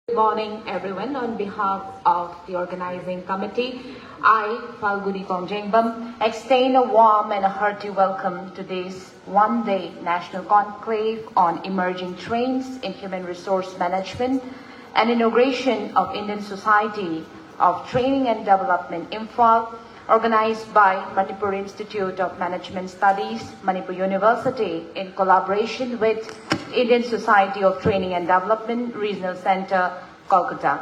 Good morning, everyone. On behalf of the organizing committee, I, Falguni Konjengbam, extend a warm and a hearty welcome to this one-day National Conclave on Emerging Trends in Human Resource Management and inauguration of Indian Society of Training and Development Imphal, organized by Manipur Institute of Management Studies, Manipur University, in collaboration with Indian Society of Training and Development Regional Center, Kolkata.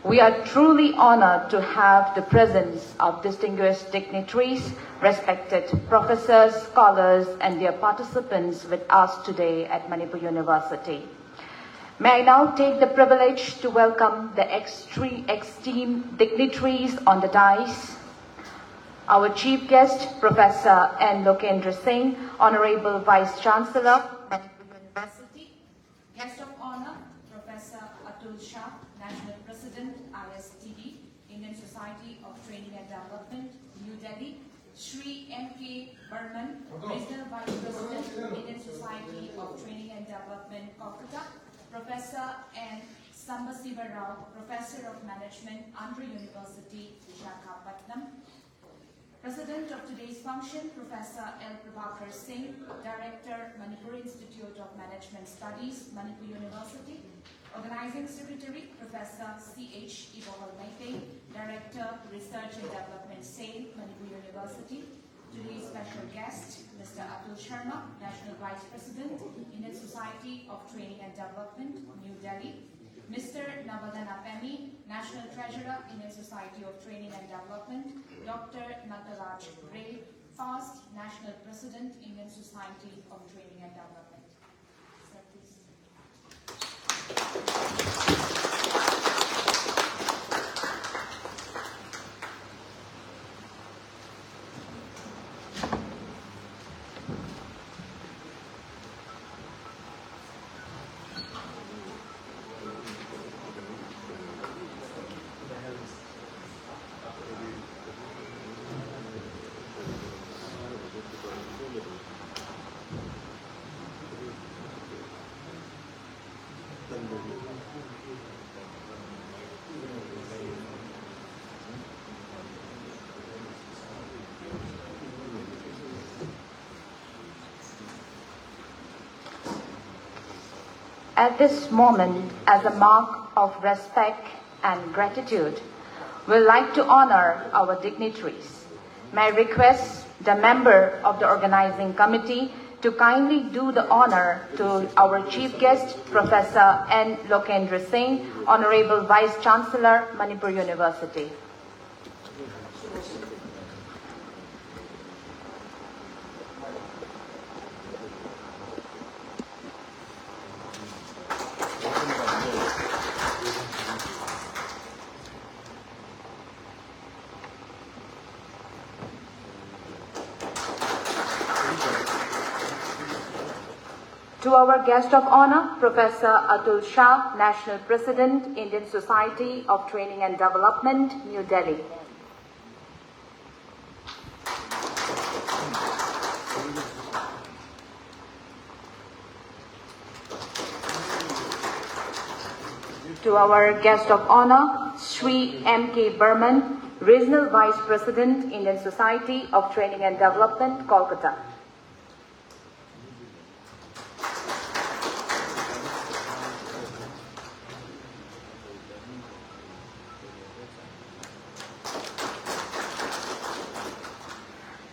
We are truly honored to have the presence of distinguished dignitaries, respected professors, scholars, and their participants with us today at Manipur University. May I now take the privilege to welcome the esteemed dignitaries on the dais. Our chief guest, Professor N. Lokendra Singh, Honorable Vice-Chancellor, Manipur University. Guest of honor, Professor Atul Shah, National President, ISTD, Indian Society of Training and Development, New Delhi. Shri M.K. Burman, Regional Vice President, Indian Society of Training and Development, Kolkata. Professor N. Sambasiva, Professor of Management, Andhra University, Vishakhapatnam. President of today's function, Professor L. Prabhakar Singh, Director, Manipur Institute of Management Studies, Manipur University. Organizing Secretary, Professor C.H. Imphal Chapter, Director, Research and Development SAIL, Manipur University. Today's special guest, Mr. Atul Sharma, National Vice President, Indian Society of Training and Development, New Delhi. Mr. Navadana Pemi, National Treasurer, Indian Society of Training and Development. Dr. Nataraj Ray, Fast, National President, Indian Society of Training and Development. Sir, please. At this moment, as a mark of respect and gratitude, we'd like to honor our dignitaries. May I request the member of the organizing committee to kindly do the honor to our chief guest, Professor N. Lokendra Singh, Honorable Vice-Chancellor, Manipur University. To our guest of honor, Professor Atul Shah, National President, Indian Society of Training and Development, New Delhi. To our guest of honor, Shri M.K. Burman, Regional Vice President, Indian Society of Training and Development, Kolkata.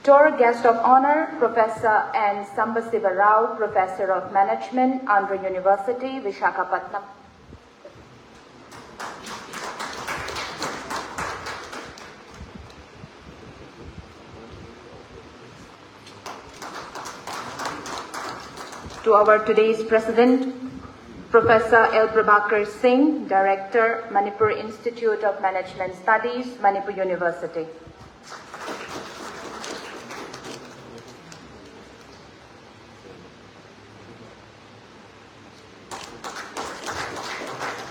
To our guest of honor, Professor N. Sambasiva, Professor of Management, Andhra University, Vishakhapatnam. To our today's President, Professor L. Prabhakar Singh, Director, Manipur Institute of Management Studies, Manipur University.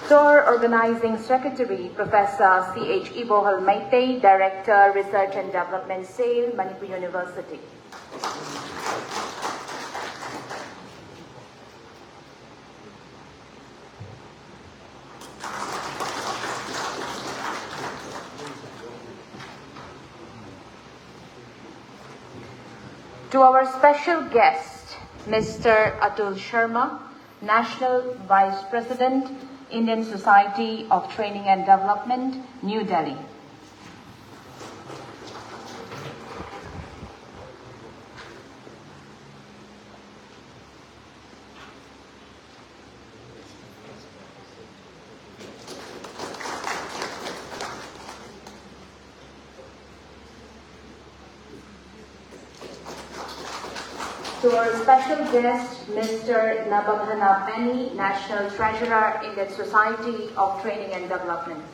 To our Organizing Secretary, Professor C.H. Imphal Chapter, Director, Research and Development SAIL, Manipur University. To our special guest, Mr. Atul Sharma, National Vice President, Indian Society of Training and Development, New Delhi. To our special guest, Mr. Nababhana Penny, National Treasurer, Indian Society of Training and Development.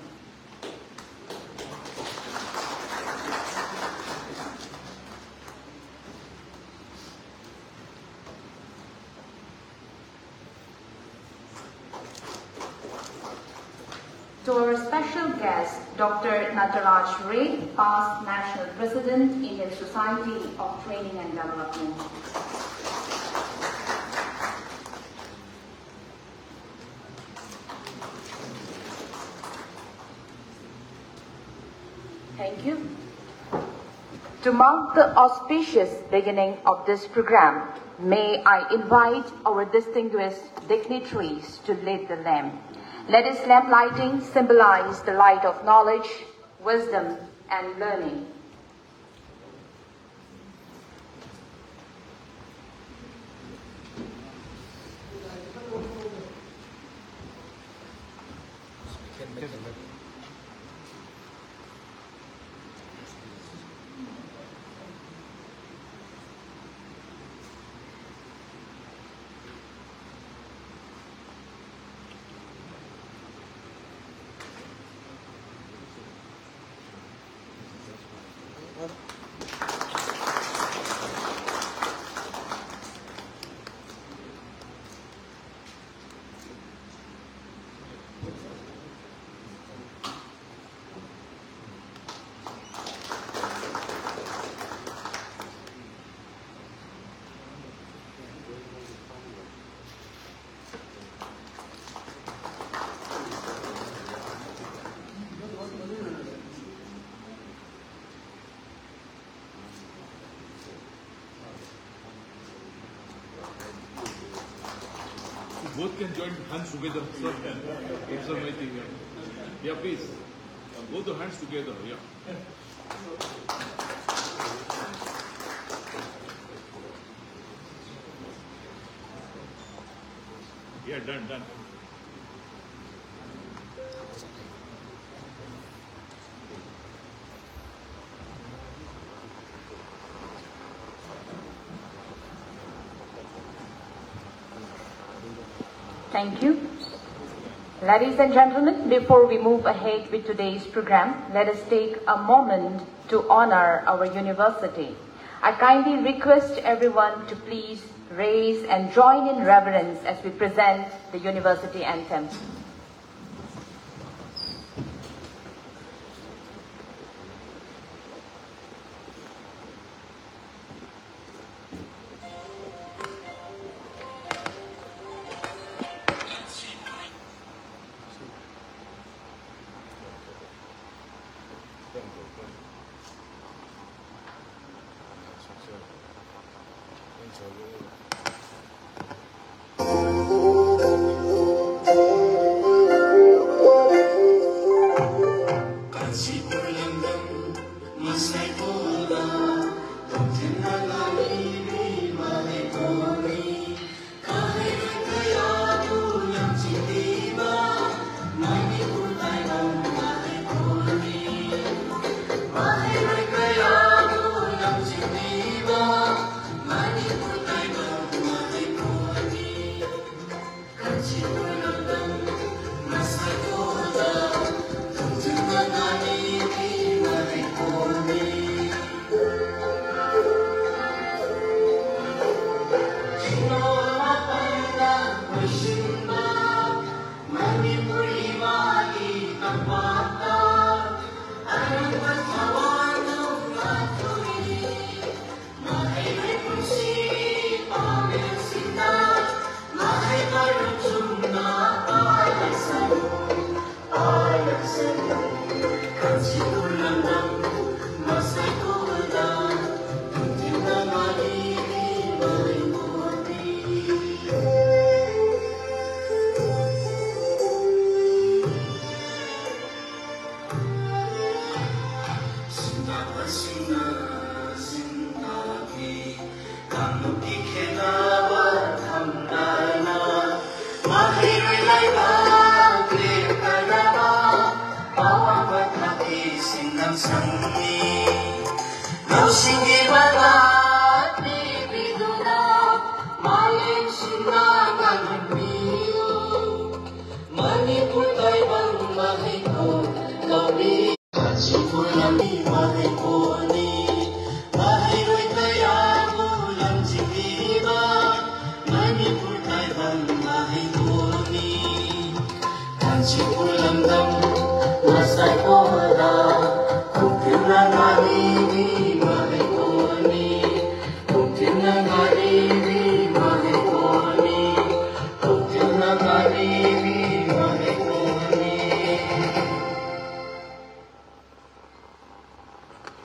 To our special guest, Dr. Nataraj Shri, past National President, Indian Society of Training and Development. Thank you. To mark the auspicious beginning of this program, may I invite our distinguished dignitaries to lead the lamp. Let this lamp lighting symbolize the light of knowledge, wisdom, and learning. Both can join hands together, sir. It's amazing. Yeah, please. Both the hands together. Yeah. Yeah, done. Thank you. Ladies and gentlemen, before we move ahead with today's program, let us take a moment to honor our university. I kindly request everyone to please raise and join in reverence as we present the university anthem.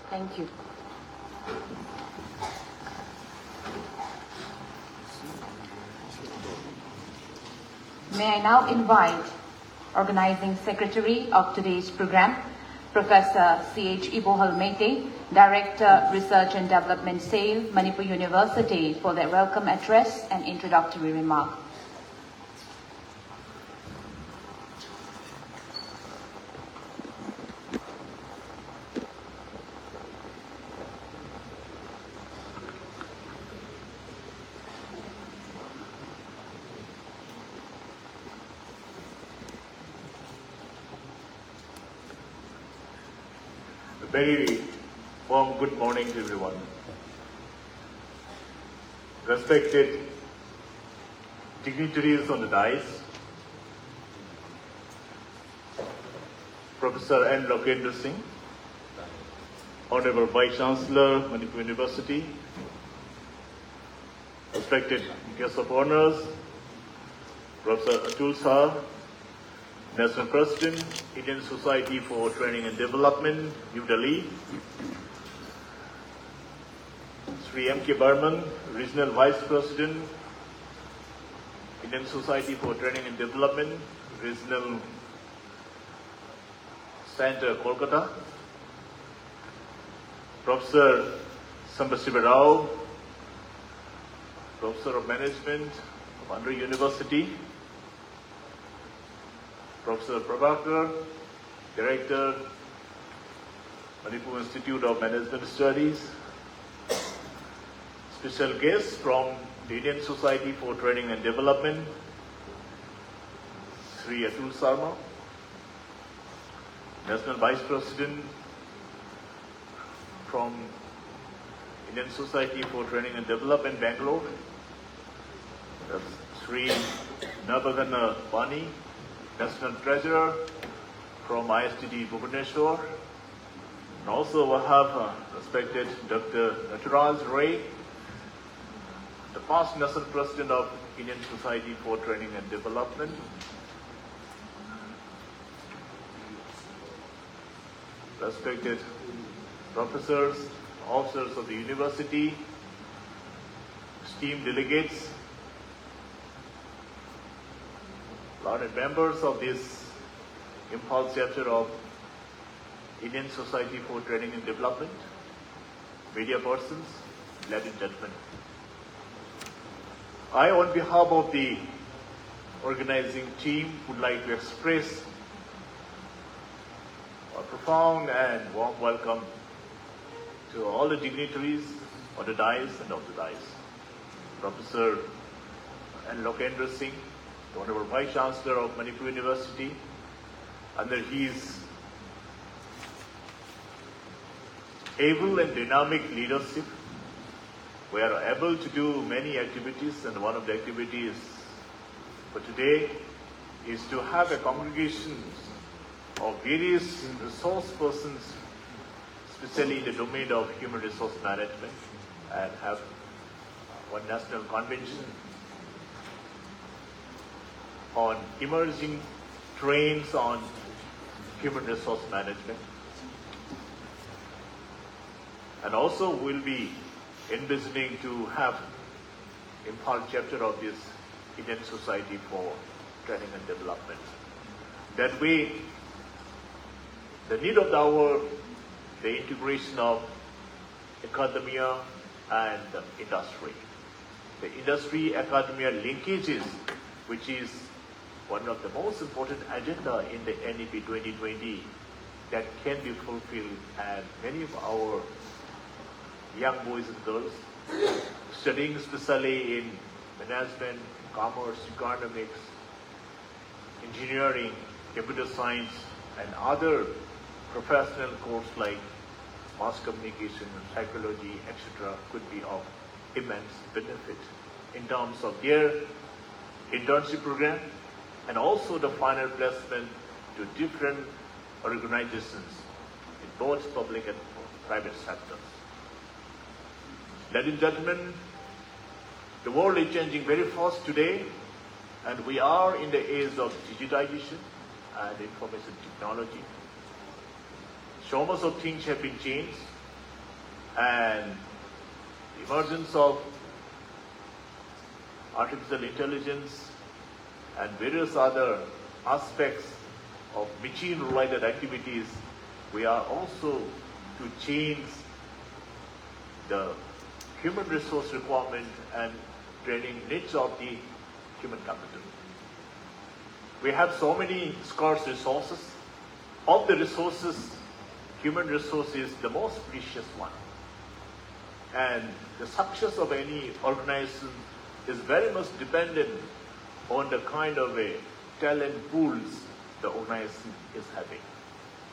Thank you. May I now invite Organizing Secretary of today's program, Professor C.H. Ibohal-Mete, Director, Research and Development SAIL, Manipur University, for their welcome address and introductory remark. Very warm good morning to everyone. Respected dignitaries on the dais, Professor N. Lokendra Singh, Honorable Vice-Chancellor, Manipur University, respected guests of honors, Professor Atul, Shah, National President, Indian Society for Training and Development, New Delhi, Shri M.K. Burman, Regional Vice President, Indian Society for Training and Development, Regional Center, Kolkata, Professor Sambasiva, Professor of Management of Andhra University, Professor Prabhakar, Director, Manipur Institute of Management Studies, special guests from the Indian Society for Training and Development, Shri Atul, National Vice President from Indian Society for Training and Development, Bangalore, Shri Nabagana Bani, National Treasurer from ISTD Imphal, and also we have respected Dr. Naturaj Ray, the past National President of Indian Society for Training and Development, respected professors, officers of the university, esteemed delegates, honored members of this Imphal Chapter of Indian Society for Training and Development, media persons, ladies and gentlemen. I, on behalf of the organizing team, would like to express a profound and warm welcome to all the dignitaries on the dais and off the dais. Professor N. Lokendra Singh, the Honorable Vice-Chancellor of Manipur University, under his able and dynamic leadership, we are able to do many activities, and one of the activities for today is to have a congregation of various resource persons, especially in the domain of human resource management, and have one national convention on emerging trends on human resource management. And also we'll be envisioning to have Imphal chapter of this Indian Society for Training and Development. That way, the need of the hour, the integration of academia and industry. The industry-academia linkages, which is one of the most important agenda in the NEP 2020 that can be fulfilled, and many of our young boys and girls studying especially in management, commerce, economics, engineering, computer science, and other professional courses like mass communication, psychology, etc. could be of immense benefit in terms of their internship program and also the final placement to different organizations in both public and private sectors. Ladies and gentlemen, the world is changing very fast today, and we are in the age of digitization and information technology. So much of things have been changed, and the emergence of artificial intelligence and various other aspects of machine-related activities, we are also to change the human resource requirement and training needs of the human capital. We have so many scarce resources. Of the resources, human resource is the most precious one. And the success of any organization is very much dependent on the kind of a talent pools the organization is having.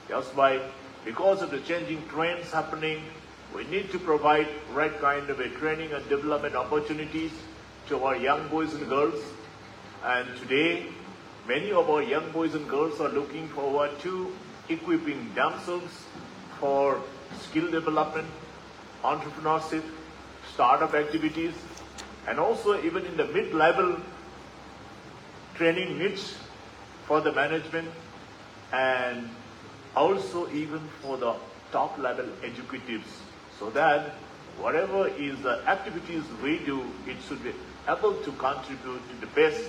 That's why, because of the changing trends happening, we need to provide right kind of a training and development opportunities to our young boys and girls. And today, many of our young boys and girls are looking forward to equipping themselves for skill development, entrepreneurship, startup activities, and also even in the mid-level training needs for the management, and also even for the top-level executives, so that whatever is the activities we do, it should be able to contribute to the best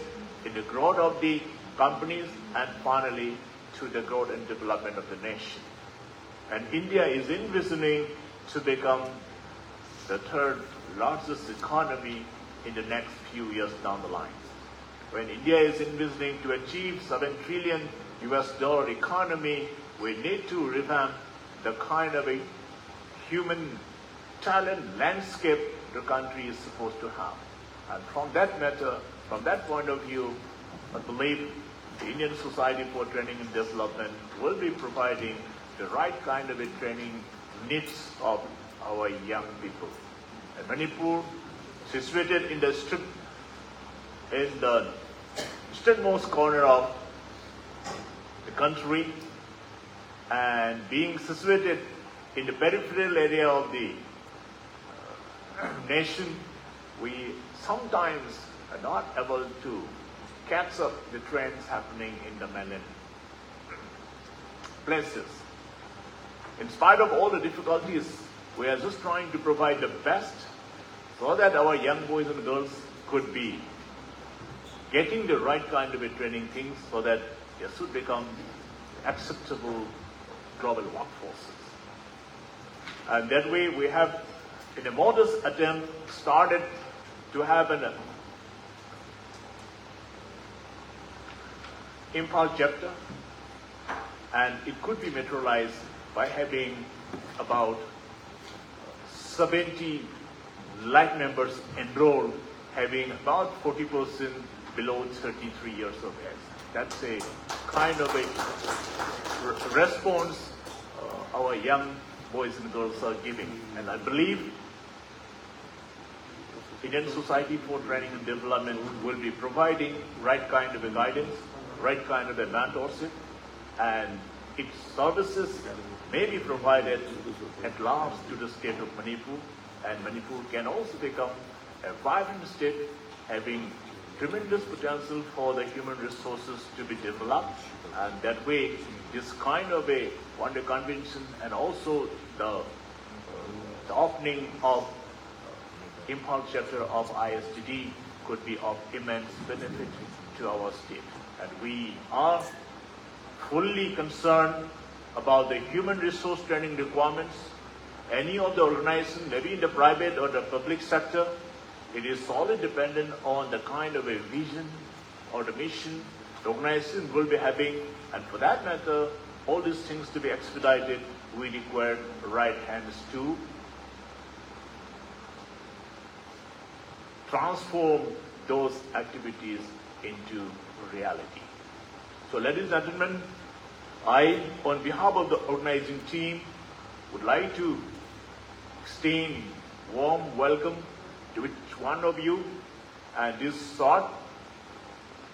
in the growth of the companies and finally to the growth and development of the nation. And India is envisioning to become the third largest economy in the next few years down the line. When India is envisioning to achieve $7 trillion economy, we need to revamp the kind of a human talent landscape the country is supposed to have. And from that matter, from that point of view, I believe the Indian Society for Training and Development will be providing the right kind of a training needs of our young people. And Manipur, situated in the easternmost corner of the country, and being situated in the peripheral area of the nation, we sometimes are not able to catch up the trends happening in the mainland places. In spite of all the difficulties, we are just trying to provide the best so that our young boys and girls could be getting the right kind of a training things so that they should become acceptable global workforces. And that way we have, in a modest attempt, started to have an Imphal chapter, and it could be materialized by having about 70 life members enrolled, having about 40% below 33 years of age. That's a kind of a response our young boys and girls are giving. And I believe Indian Society for Training and Development will be providing right kind of a guidance, right kind of a mentorship, and its services may be provided at large to the state of Manipur, and Manipur can also become a vibrant state having tremendous potential for the human resources to be developed, and that way this kind of a one-day convention and also the opening of Imphal chapter of ISTD could be of immense benefit to our state. And we are fully concerned about the human resource training requirements. Any of the organization, maybe in the private or the public sector, it is solely dependent on the kind of a vision or the mission the organization will be having. And for that matter, all these things to be expedited, we require right hands to transform those activities into reality. So ladies and gentlemen, I, on behalf of the organizing team, would like to extend warm welcome to each one of you, and these short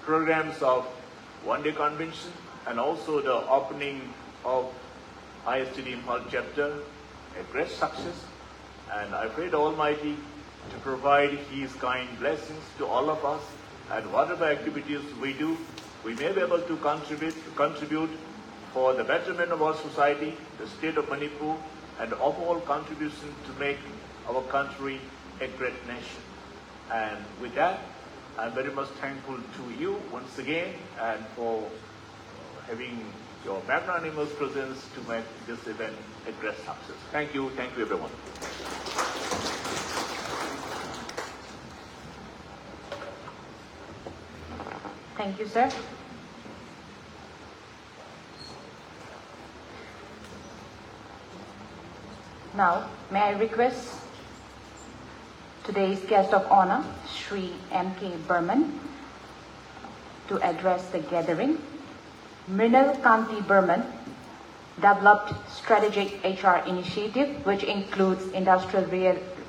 programs of one-day convention and also the opening of ISTD Imphal Chapter a great success. And I pray the Almighty to provide His kind blessings to all of us, and whatever activities we do, we may be able to contribute for the betterment of our society, the state of Manipur, and overall contribution to make our country a great nation. And with that, I'm very much thankful to you once again and for having your magnanimous presence to make this event a great success. Thank you everyone. Thank you, sir. Now, may I request today's guest of honor, Shri M.K. Burman, to address the gathering. Mrinal Kanti Burman developed strategic HR initiative which includes industrial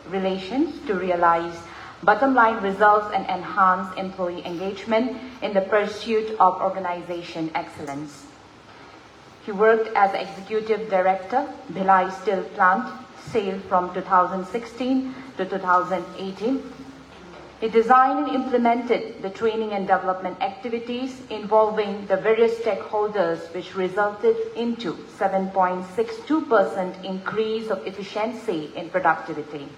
relations to realize bottom line results and enhance employee engagement in the pursuit of organization excellence. He worked as Executive Director, Bhilai Steel Plant, SAIL from 2016 to 2018. He designed and implemented the training and development activities involving the various stakeholders, which resulted into 7.62% increase of efficiency in productivity.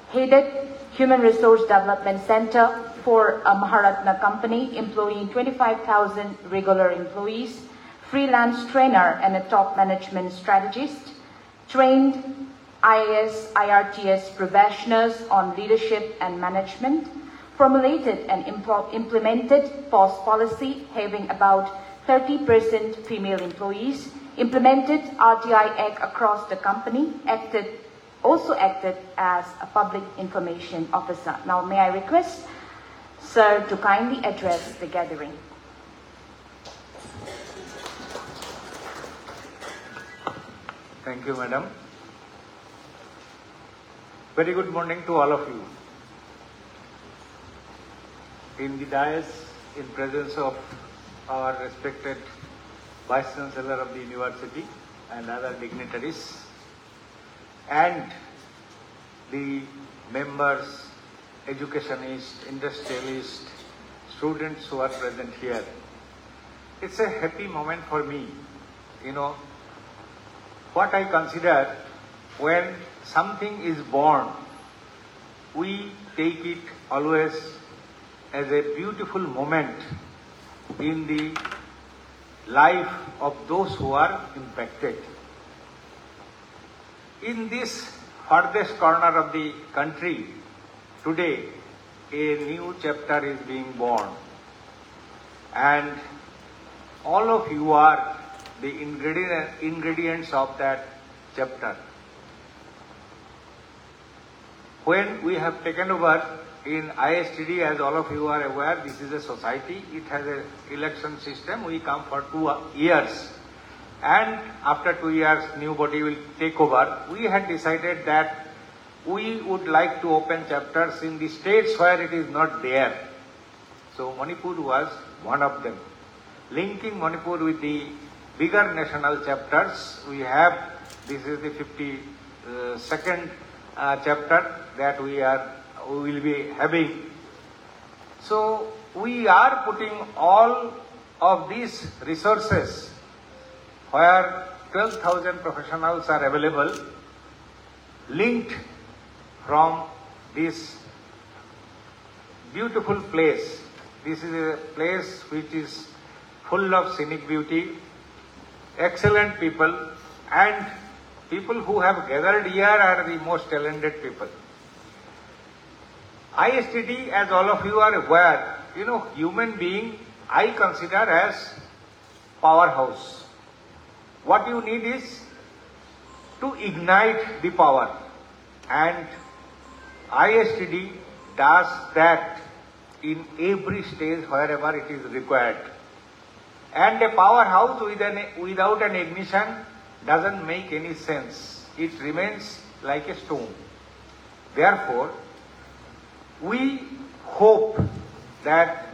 Headed Human Resource Development Center for a Maharatna company employing 25,000 regular employees, freelance trainer and a top management strategist, trained IAS, IRTS professionals on leadership and management, formulated and implemented POS policy having about 30% female employees, implemented RTI Act across the company, also acted as a public information officer. Now may I request Sir to kindly address the gathering. Thank you, Madam. Very good morning to all of you. In the dais, in presence of our respected Vice-Chancellor of the University and other dignitaries, and the members, educationists, industrialists, students who are present here. It's a happy moment for me. You know, what I consider when something is born, we take it always as a beautiful moment in the life of those who are impacted. In this farthest corner of the country, today a new chapter is being born, and all of you are the ingredients of that chapter. When we have taken over in ISTD, as all of you are aware, this is a society. It has an election system. We come for 2 years. And after 2 years, new body will take over. We had decided that we would like to open chapters in the states where it is not there. So Manipur was one of them. Linking Manipur with the bigger national chapters, we have, this is the 52nd chapter that we will be having. So we are putting all of these resources where 12,000 professionals are available, linked from this beautiful place. This is a place which is full of scenic beauty, excellent people, and people who have gathered here are the most talented people. ISTD, as all of you are aware, you know, human being I consider as powerhouse. What you need is to ignite the power, and ISTD does that in every stage wherever it is required. And a powerhouse without an ignition doesn't make any sense. It remains like a stone. Therefore, we hope that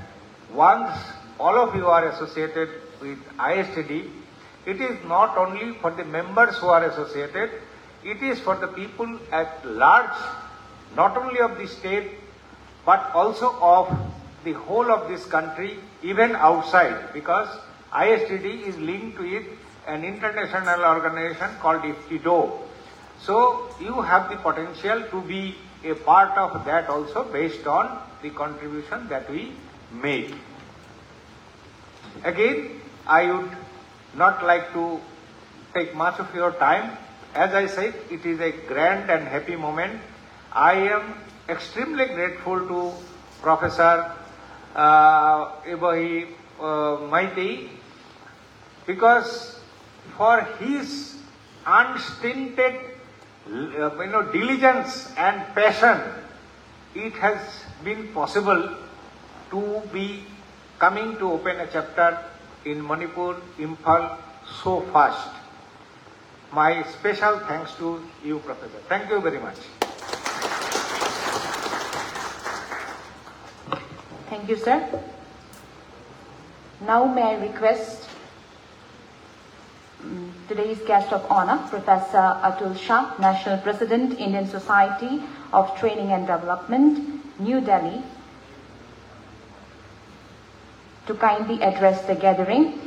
once all of you are associated with ISTD, it is not only for the members who are associated, it is for the people at large, not only of the state, but also of the whole of this country, even outside, because ISTD is linked to it an international organization called ISTD. So you have the potential to be a part of that also based on the contribution that we make. Again, I would not like to take much of your time. As I said, it is a grand and happy moment. I am extremely grateful to Professor Ibahi Maiti, because for his unstinted diligence and passion, it has been possible to be coming to open a chapter in Manipur, Imphal so fast. My special thanks to you, Professor. Thank you very much. Thank you, sir. Now may I request today's guest of honor, Professor Atul Shah, National President, Indian Society of Training and Development, New Delhi, to kindly address the gathering.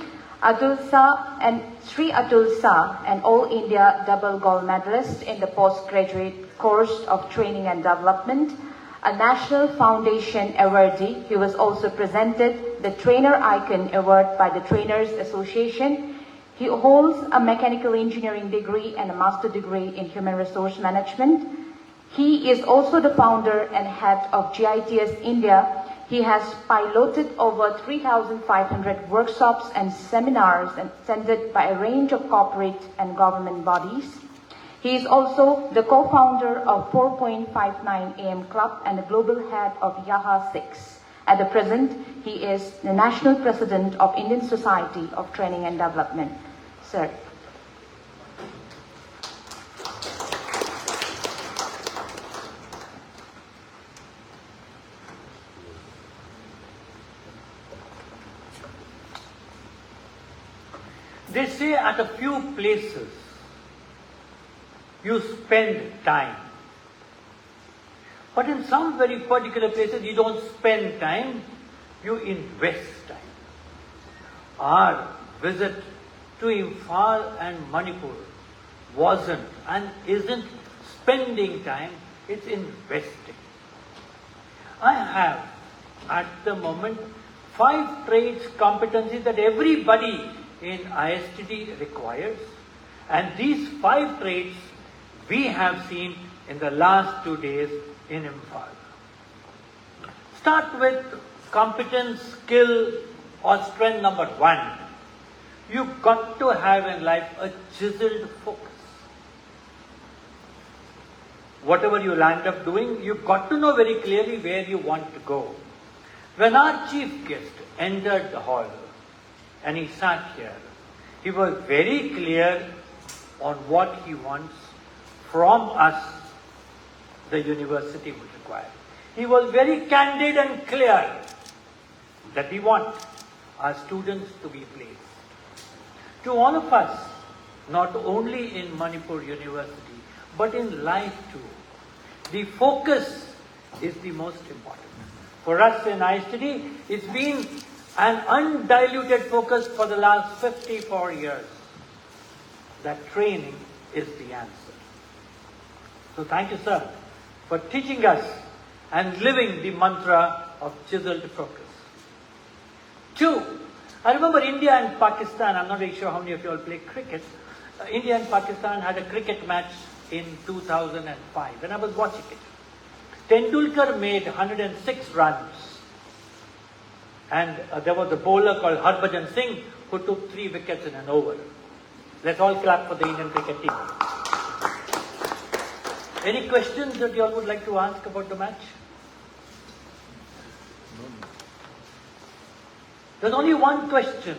Atul Shah and Shri Atul Shah, an All India double gold medalist in the postgraduate course of Training and Development, a National Foundation awardee. He was also presented the Trainer Icon Award by the Trainers Association. He holds a mechanical engineering degree and a master degree in human resource management. He is also the founder and head of GITS India. He has piloted over 3,500 workshops and seminars attended by a range of corporate and government bodies. He is also the co-founder of 4.59 AM Club and the global head of Yaha 6. At the present, he is the National President of Indian Society of Training and Development. Sir. They say at a few places you spend time, but in some very particular places you don't spend time, you invest time. Our visit to Imphal and Manipur wasn't and isn't spending time, it's investing. I have at the moment 5 traits, competencies that everybody in ISTD requires, and these 5 traits we have seen in the last 2 days in Imphal. Start with competence, skill or strength number 1. You've got to have in life a chiseled focus. Whatever you land up doing, you've got to know very clearly where you want to go. When our chief guest entered the hall and he sat here, he was very clear on what he wants from us, the university would require. He was very candid and clear that we want our students to be placed. To all of us, not only in Manipur University, but in life too, the focus is the most important. For us in ISTD, it's been an undiluted focus for the last 54 years that training is the answer. So thank you, sir, for teaching us and living the mantra of chiseled focus. 2, I remember India and Pakistan, I'm not very sure how many of you all play cricket. India and Pakistan had a cricket match in 2005 and I was watching it. Tendulkar made 106 runs and there was a bowler called Singh who took 3 wickets in an over. Let's all clap for the Indian cricket team. Any questions that you all would like to ask about the match? There's only one question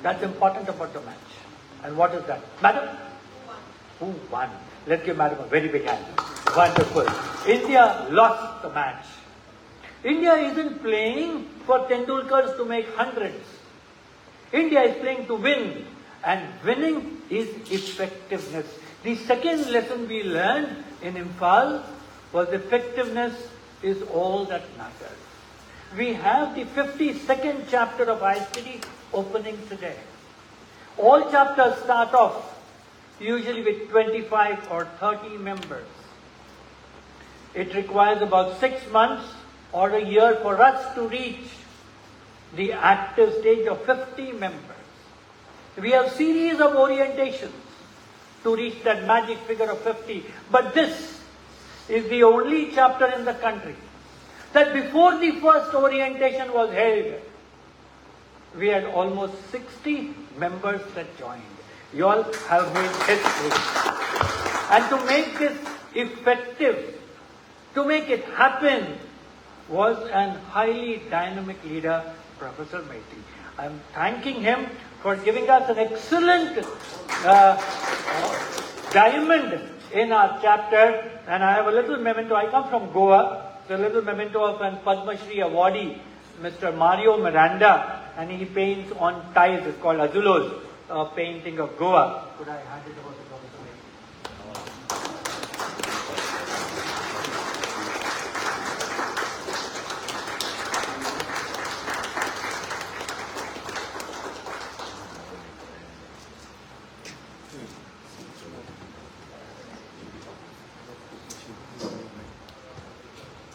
that's important about the match. And what is that? Madam? Who won? Let's give Madam a very big hand. Wonderful. India lost the match. India isn't playing for Tendulkars to make hundreds. India is playing to win, and winning is effectiveness. The second lesson we learned in Imphal was effectiveness is all that matters. We have the 52nd chapter of ISTD opening today. All chapters start off usually with 25 or 30 members. It requires about 6 months or a year for us to reach the active stage of 50 members. We have series of orientations to reach that magic figure of 50. But this is the only chapter in the country that before the first orientation was held, we had almost 60 members that joined. You all have made history. And to make this effective, to make it happen, was an highly dynamic leader, Professor Maiti. I am thanking him for giving us an excellent diamond in our chapter. And I have a little memento. I come from Goa. It's a little memento of an Padma Shri awardee, Mr. Mario Miranda, and he paints on tiles. It's called Azulos, a painting of Goa. Could I hand it over to Professor Maiti?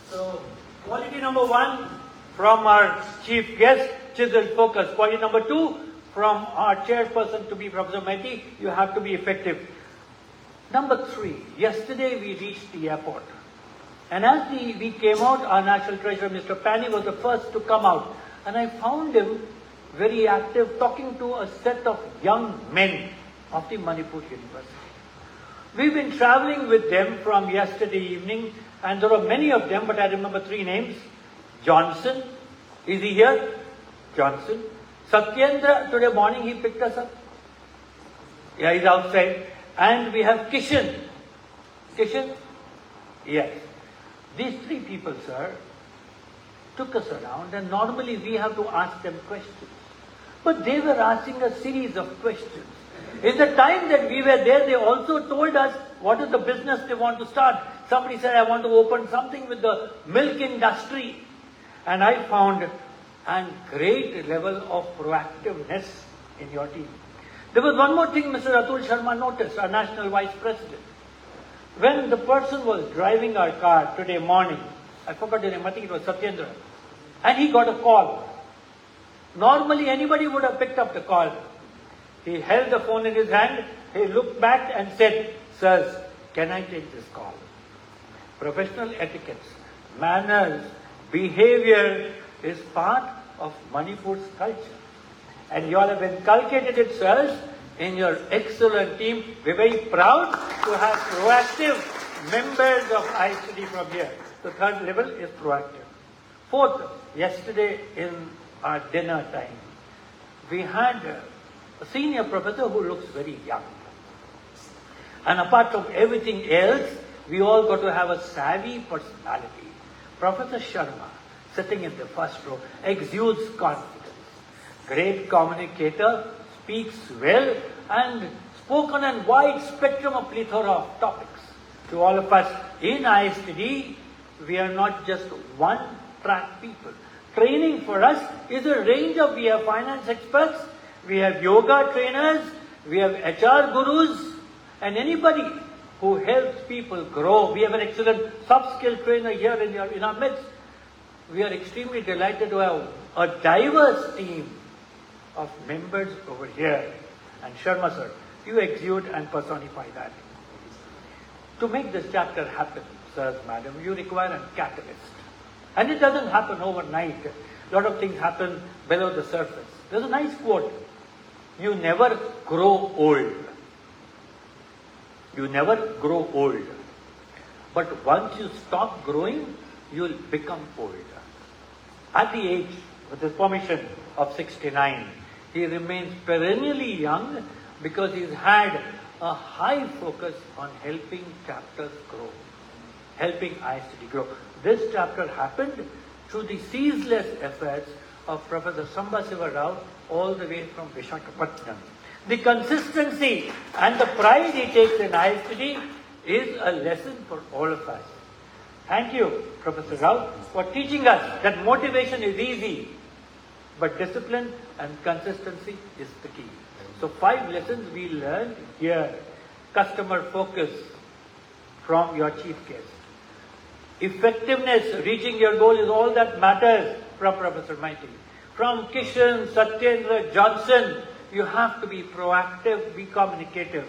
So, quality number 1 from our chief guest, chiseled focus. Quality number 2 from our chairperson to be Professor Maiti, you have to be effective. Number 3, yesterday we reached the airport. And as we came out, our National Treasurer, Mr. Pani, was the first to come out. And I found him very active, talking to a set of young men of the Manipur University. We've been traveling with them from yesterday evening, and there are many of them, but I remember 3 names. Johnson, is he here? Johnson. Satyendra, today morning he picked us up. Yeah, he's outside. And we have Kishan. Kishan? Yes. These 3 people, sir, took us around, and normally we have to ask them questions. But they were asking a series of questions. In the time that we were there, they also told us what is the business they want to start. Somebody said, I want to open something with the milk industry. And I found a great level of proactiveness in your team. There was one more thing Mr. Atul Sharma noticed, our National Vice President. When the person was driving our car today morning, I forgot the name, I think it was Satyendra, and he got a call. Normally anybody would have picked up the call. He held the phone in his hand, he looked back and said, sirs, can I take this call? Professional etiquettes, manners, behavior is part of Manipur's culture. And you all have inculcated it, sirs, in your excellent team. We're very proud to have proactive members of ISTD from here. The third level is proactive. Fourth, yesterday in our dinner time, we had a senior professor who looks very young. And apart from everything else, we all got to have a savvy personality. Professor Sharma, sitting in the first row, exudes confidence. Great communicator, speaks well, and spoke on a wide spectrum of plethora of topics. To all of us in ISTD, we are not just one-track people. Training for us is a range of, we have finance experts, we have yoga trainers, we have HR gurus, and anybody who helps people grow. We have an excellent soft-skill trainer here in our midst. We are extremely delighted to have a diverse team of members over here. And Sharma sir, you exude and personify that. To make this chapter happen, sirs, madam, you require a catalyst. And it doesn't happen overnight. A lot of things happen below the surface. There's a nice quote. You never grow old. You never grow old. But once you stop growing, you'll become old. At the age, with his permission, of 69, he remains perennially young because he's had a high focus on helping chapters grow, helping ISTD grow. This chapter happened through the ceaseless efforts of Professor Sambasiva all the way from Vishakhapatnam. The consistency and the pride he takes in ISTD is a lesson for all of us. Thank you, Professor Rao, for teaching us that motivation is easy, but discipline and consistency is the key. So 5 lessons we learned here. Customer focus from your chief guest. Effectiveness, reaching your goal is all that matters from Professor Maiti. From Kishan, Satyendra, Johnson, you have to be proactive, be communicative.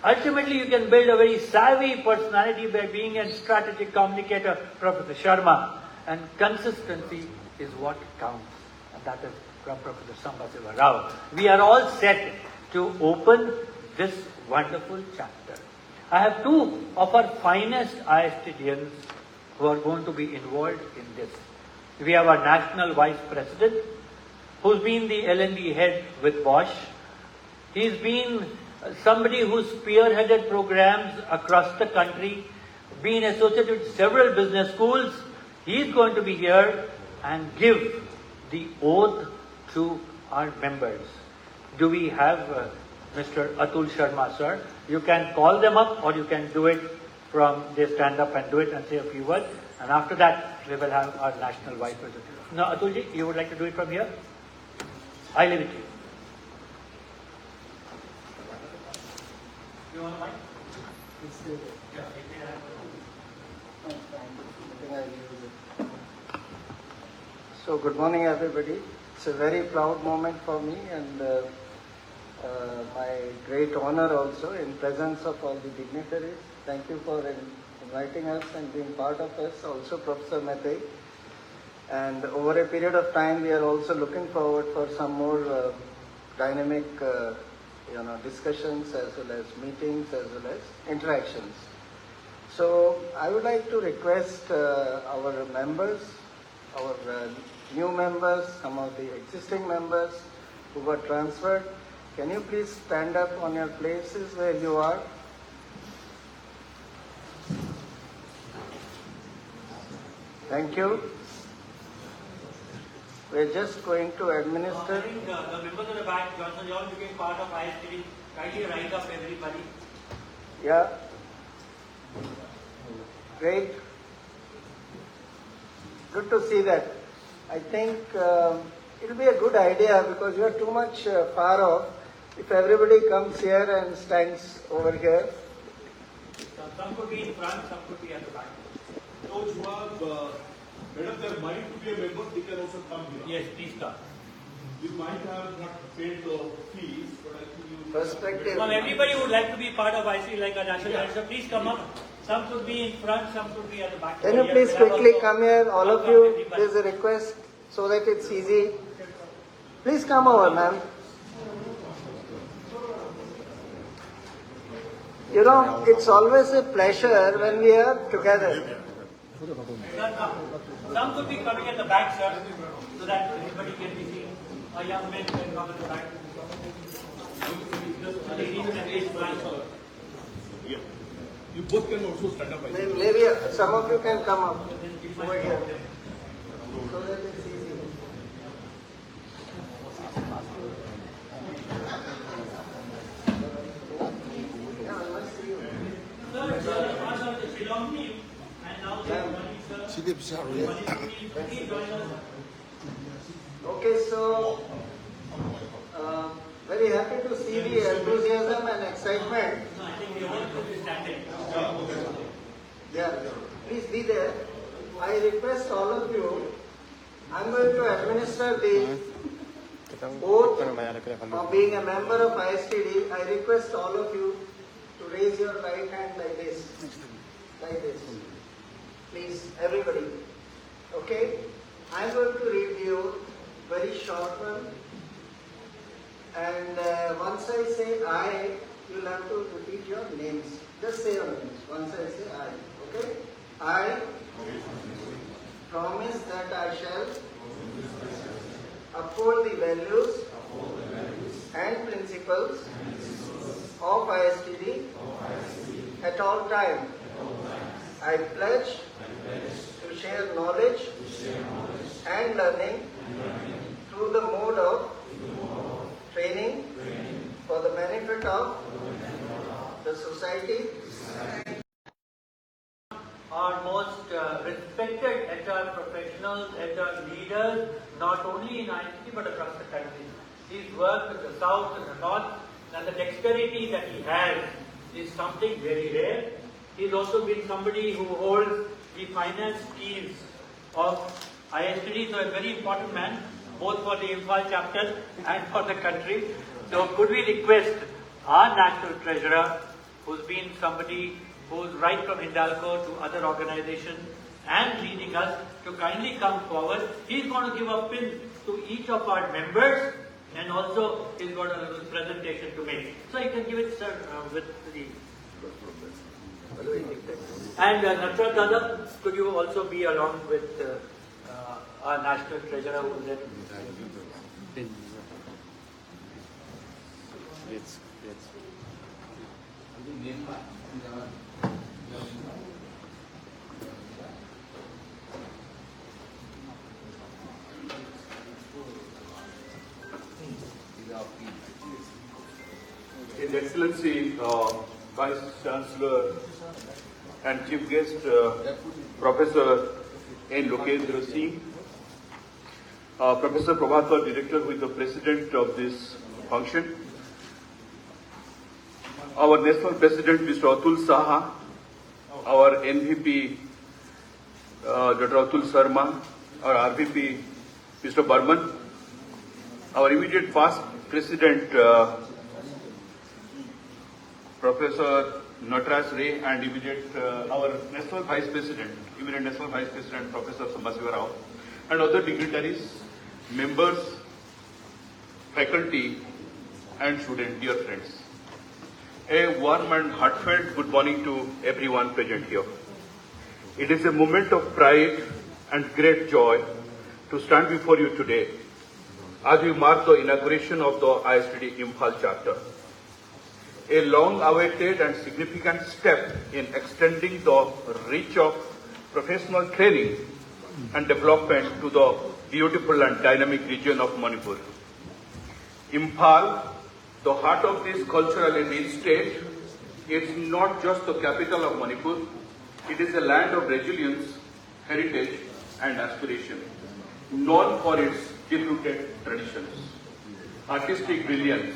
Ultimately, you can build a very savvy personality by being a strategic communicator, Professor Sharma. And consistency is what counts. And that is from Professor Sambasiva Rao. We are all set to open this wonderful chapter. I have 2 of our finest ISTDians who are going to be involved in this. We have our National Vice President, who's been the L&D head with Bosch. He's been somebody who's spearheaded programs across the country, been associated with several business schools. He's going to be here and give the oath to our members. Do we have Mr. Atul Sharma, sir? You can call them up or you can do it from, they stand up and do it and say a few words. And after that, we will have our National Vice President. Now, Atulji, you would like to do it from here? I leave it to you. You want a mic? So good morning everybody. It's a very proud moment for me and my great honor also in presence of all the dignitaries. Thank you for inviting us and being part of us, also Professor Matai. And over a period of time we are also looking forward for some more dynamic discussions as well as meetings as well as interactions. So I would like to request our members, our new members, some of the existing members who got transferred, can you please stand up on your places where you are? Thank you. We're just going to administer. I think the members of the back, Johnson, you all became part of ISTD. Kindly rise up, everybody. Yeah. Great. Good to see that. I think it will be a good idea because you are too much far off. If everybody comes here and stands over here. Some could be in front, some could be at the back. Those who have made up their mind to be a member, they can also come here. Yes, please come. You might have not paid the fees, but I think you... Perspective. Well, everybody would like to be part of IC like a national director. Please come up. Some could be in front, some could be at the back. Can you please quickly come here, all of you? There's a request so that it's easy. Please come over, ma'am. You know, it's always a pleasure when we are together. Some could be coming at the back, sir, so that everybody can be seen. A young man can come at the back. Ladies can raise flags. Yeah. You both can also stand up. Maybe some of you can come up over here so that it's easy. Okay, so very happy to see the enthusiasm and excitement. Yeah, please be there. I request all of you, I'm going to administer the oath of being a member of ISTD. I request all of you to raise your right hand like this. Like this. Please, everybody. Okay? I'm going to read you very short one. And once I say I, you'll have to repeat your names. Just say your names. Once I say I. Okay? I promise that I shall uphold the values and principles of ISTD at all times. I pledge to share knowledge and learning through the mode of training for the benefit of the society. Our most respected HR professionals, HR leaders, not only in ISTD but across the country. He's worked with the South and the North, and the dexterity that he has is something very rare. He's also been somebody who holds the finance keys of ISTD, so a very important man, both for the Imphal chapter and for the country. So could we request our National Treasurer, who's been somebody who's right from Hindalco to other organizations and leading us, to kindly come forward. He's going to give a pin to each of our members, and also he's got a little presentation to make. So you can give it, sir, with the... And Natrat Dada, could you also be along with our National Treasurer who's there? His Excellency Vice-Chancellor and Chief Guest Professor N. Lokendra Singh, Professor Prabhakar, Director, who is the President of this function, our National President Mr. Atul Shah, our NVP Dr. Atul Sharma, our RVP Mr. Burman, our immediate past President Professor Natras Ray, and immediate our National Vice President, eminent National Vice President Professor Sambasiva, and other dignitaries, members, faculty, and students, dear friends. A warm and heartfelt good morning to everyone present here. It is a moment of pride and great joy to stand before you today as we mark the inauguration of the ISTD Imphal Chapter. A long-awaited and significant step in extending the reach of professional training and development to the beautiful and dynamic region of Manipur. Imphal, the heart of this cultural and rich state, is not just the capital of Manipur, it is a land of resilience, heritage, and aspiration, known for its deep-rooted traditions, artistic brilliance,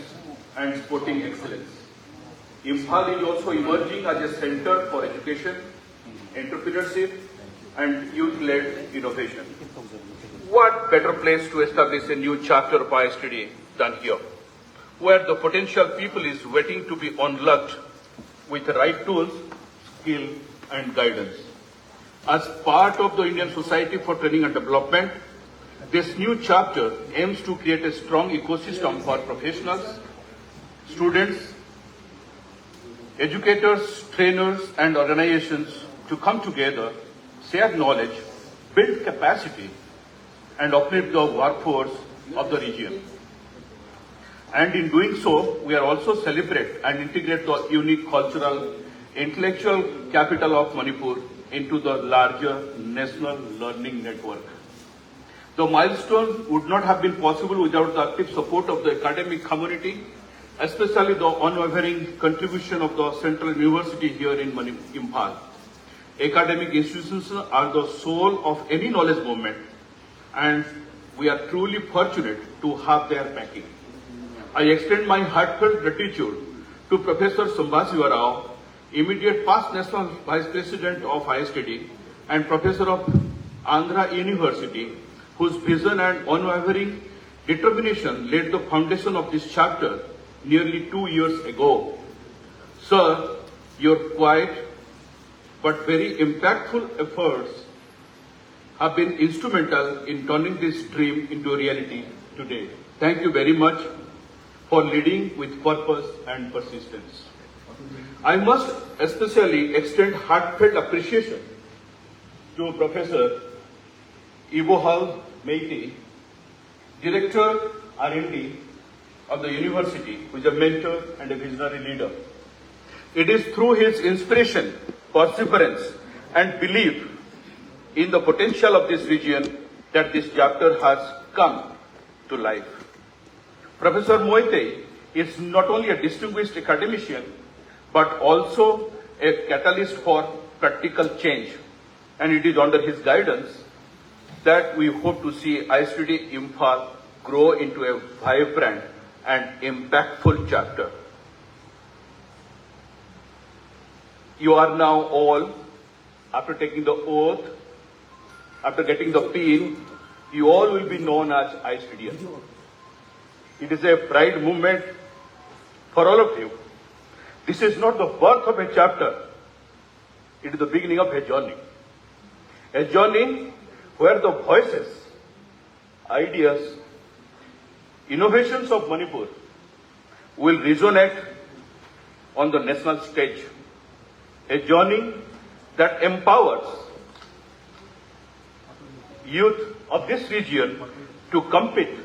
and sporting excellence. Imphal is also emerging as a center for education, entrepreneurship, and youth-led innovation. What better place to establish a new chapter of ISTD than here, where the potential people is waiting to be unlocked with the right tools, skill, and guidance. As part of the Indian Society for Training and Development, this new chapter aims to create a strong ecosystem for professionals, students, educators, trainers, and organizations to come together, share knowledge, build capacity, and uplift the workforce of the region. And in doing so, we are also celebrate and integrate the unique cultural, intellectual capital of Manipur into the larger national learning network. The milestone would not have been possible without the active support of the academic community, especially the unwavering contribution of the Central University here in Imphal. Academic institutions are the soul of any knowledge movement, and we are truly fortunate to have their backing. I extend my heartfelt gratitude to Professor Sambasiva, immediate past National Vice President of ISTD and Professor of Andhra University, whose vision and unwavering determination laid the foundation of this chapter nearly 2 years ago. Sir, your quiet but very impactful efforts have been instrumental in turning this dream into reality today. Thank you very much for leading with purpose and persistence. I must especially extend heartfelt appreciation to Professor Ibohal Meiti, Director R&D of the university, who is a mentor and a visionary leader. It is through his inspiration, perseverance, and belief in the potential of this region that this chapter has come to life. Professor Moite is not only a distinguished academician, but also a catalyst for practical change. And it is under his guidance that we hope to see ISTD Imphal grow into a vibrant and impactful chapter. You are now all, after taking the oath, after getting the pin, you all will be known as ISTDians. It is a pride moment for all of you. This is not the birth of a chapter. It is the beginning of a journey. A journey where the voices, ideas, innovations of Manipur will resonate on the national stage. A journey that empowers youth of this region to compete,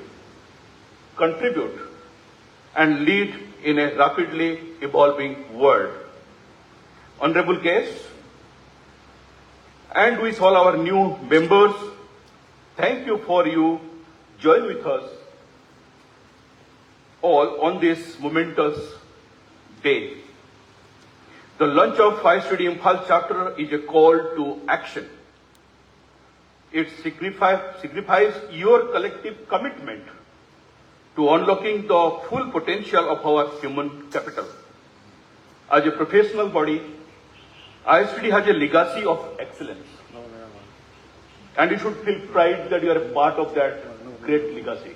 contribute, and lead in a rapidly evolving world. Honorable guests, and with all our new members, thank you for you join with us all on this momentous day. The launch of ISTD Imphal Chapter is a call to action. It signifies your collective commitment to unlocking the full potential of our human capital. As a professional body, ISTD has a legacy of excellence. And you should feel pride that you are a part of that great legacy.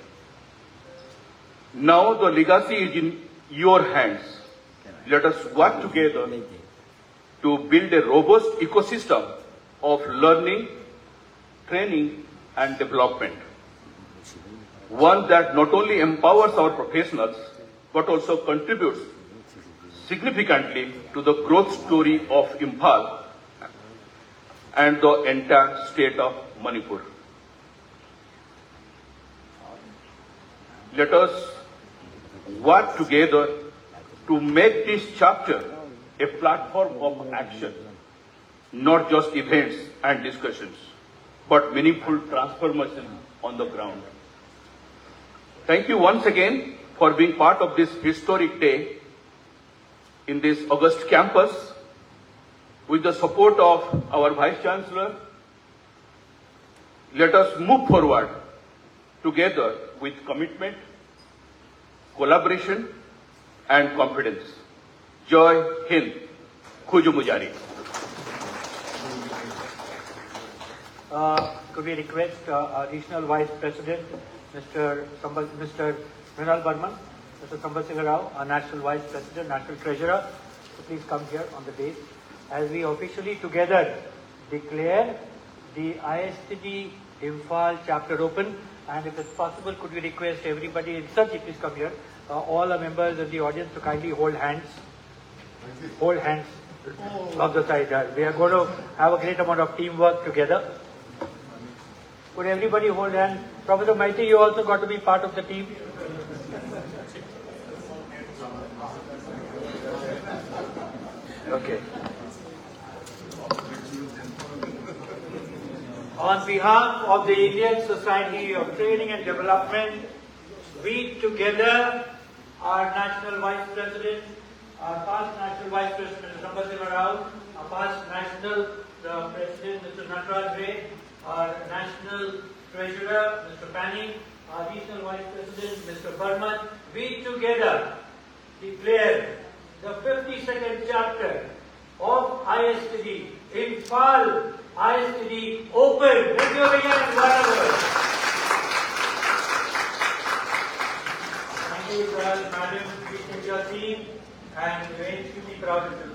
Now the legacy is in your hands. Let us work together to build a robust ecosystem of learning, training, and development. One that not only empowers our professionals, but also contributes significantly to the growth story of Imphal and the entire state of Manipur. Let us work together to make this chapter a platform of action, not just events and discussions, but meaningful transformation on the ground. Thank you once again for being part of this historic day in this august campus. With the support of our Vice-Chancellor, let us move forward together with commitment, collaboration, and confidence. Jai Hind, Khuju Mujari. Could we request our Regional Vice President, Mr. Burman, Mr. Sambasiva, our National Vice President, National Treasurer, to please come here on the dais as we officially together declare the ISTD Imphal Chapter open. And if it's possible, could we request everybody in Sachi, please come here, all the members of the audience to kindly hold hands. Hold hands of the side. We are going to have a great amount of teamwork together. Could everybody hold hands? Professor Maiti, you also got to be part of the team. Okay. On behalf of the Indian Society of Training and Development, we together, our National Vice President, our past National Vice President, Mr. Sambasiva, our past National President, Mr. Natraj, our National Treasurer, Mr. Pani, our Regional Vice President, Mr. Burman, we together declare the 52nd chapter of ISTD Imphal ISTD open. Let me begin and Thank you, Madam, your team, and we're extremely proud of you.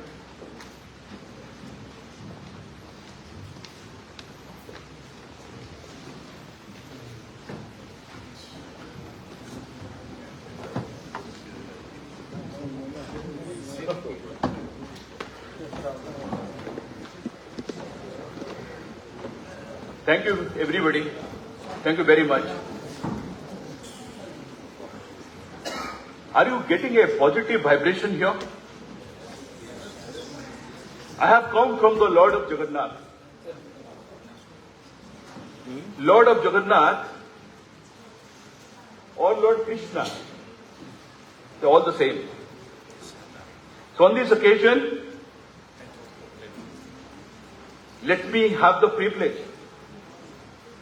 Thank you, everybody. Thank you very much. Are you getting a positive vibration here? I have come from the Lord of Jagannath. Lord of Jagannath or Lord Krishna They're all the same. So on this occasion, let me have the privilege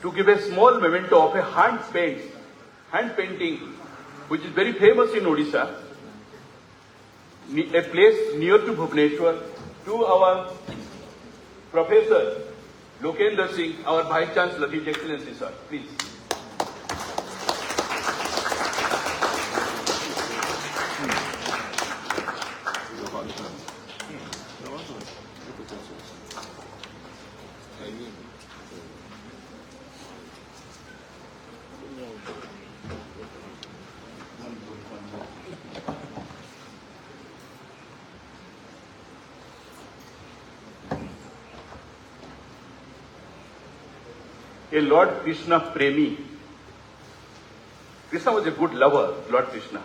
to give a small memento of a hand painting, which is very famous in Odisha, a place near to Bhubaneswar, to our Professor Lokendra Singh, our Vice-Chancellor, His Excellency, sir. Please. A Lord Krishna Premi. Krishna was a good lover, Lord Krishna.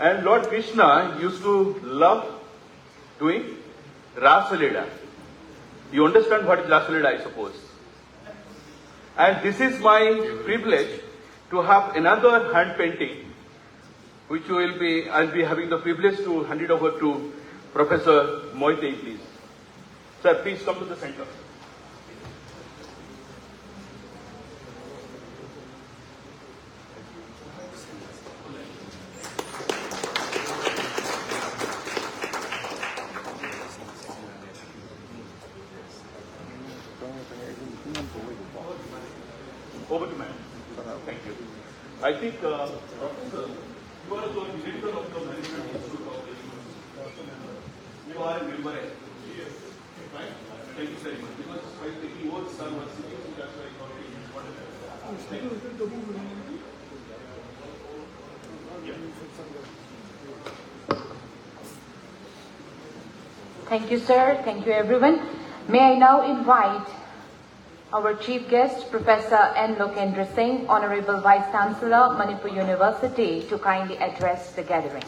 And Lord Krishna used to love doing Rasa Leela. You understand what is Rasa Leela, I suppose. And this is my privilege to have another hand painting, which I'll be having the privilege to hand it over to Professor Moite, please. Sir, please come to the center. Over to ma'am. Thank you. I think, Professor, you are the director of the Management Institute of the University. You are a member. Yes. Right? Thank you very much. Because while taking oaths, sir was sitting, so that's why I thought it was important. Thank you. Thank you, sir. Thank you, everyone. May I now invite our chief guest, Professor N. Lokendra Singh, Honorable Vice-Chancellor, Manipur University, to kindly address the gathering.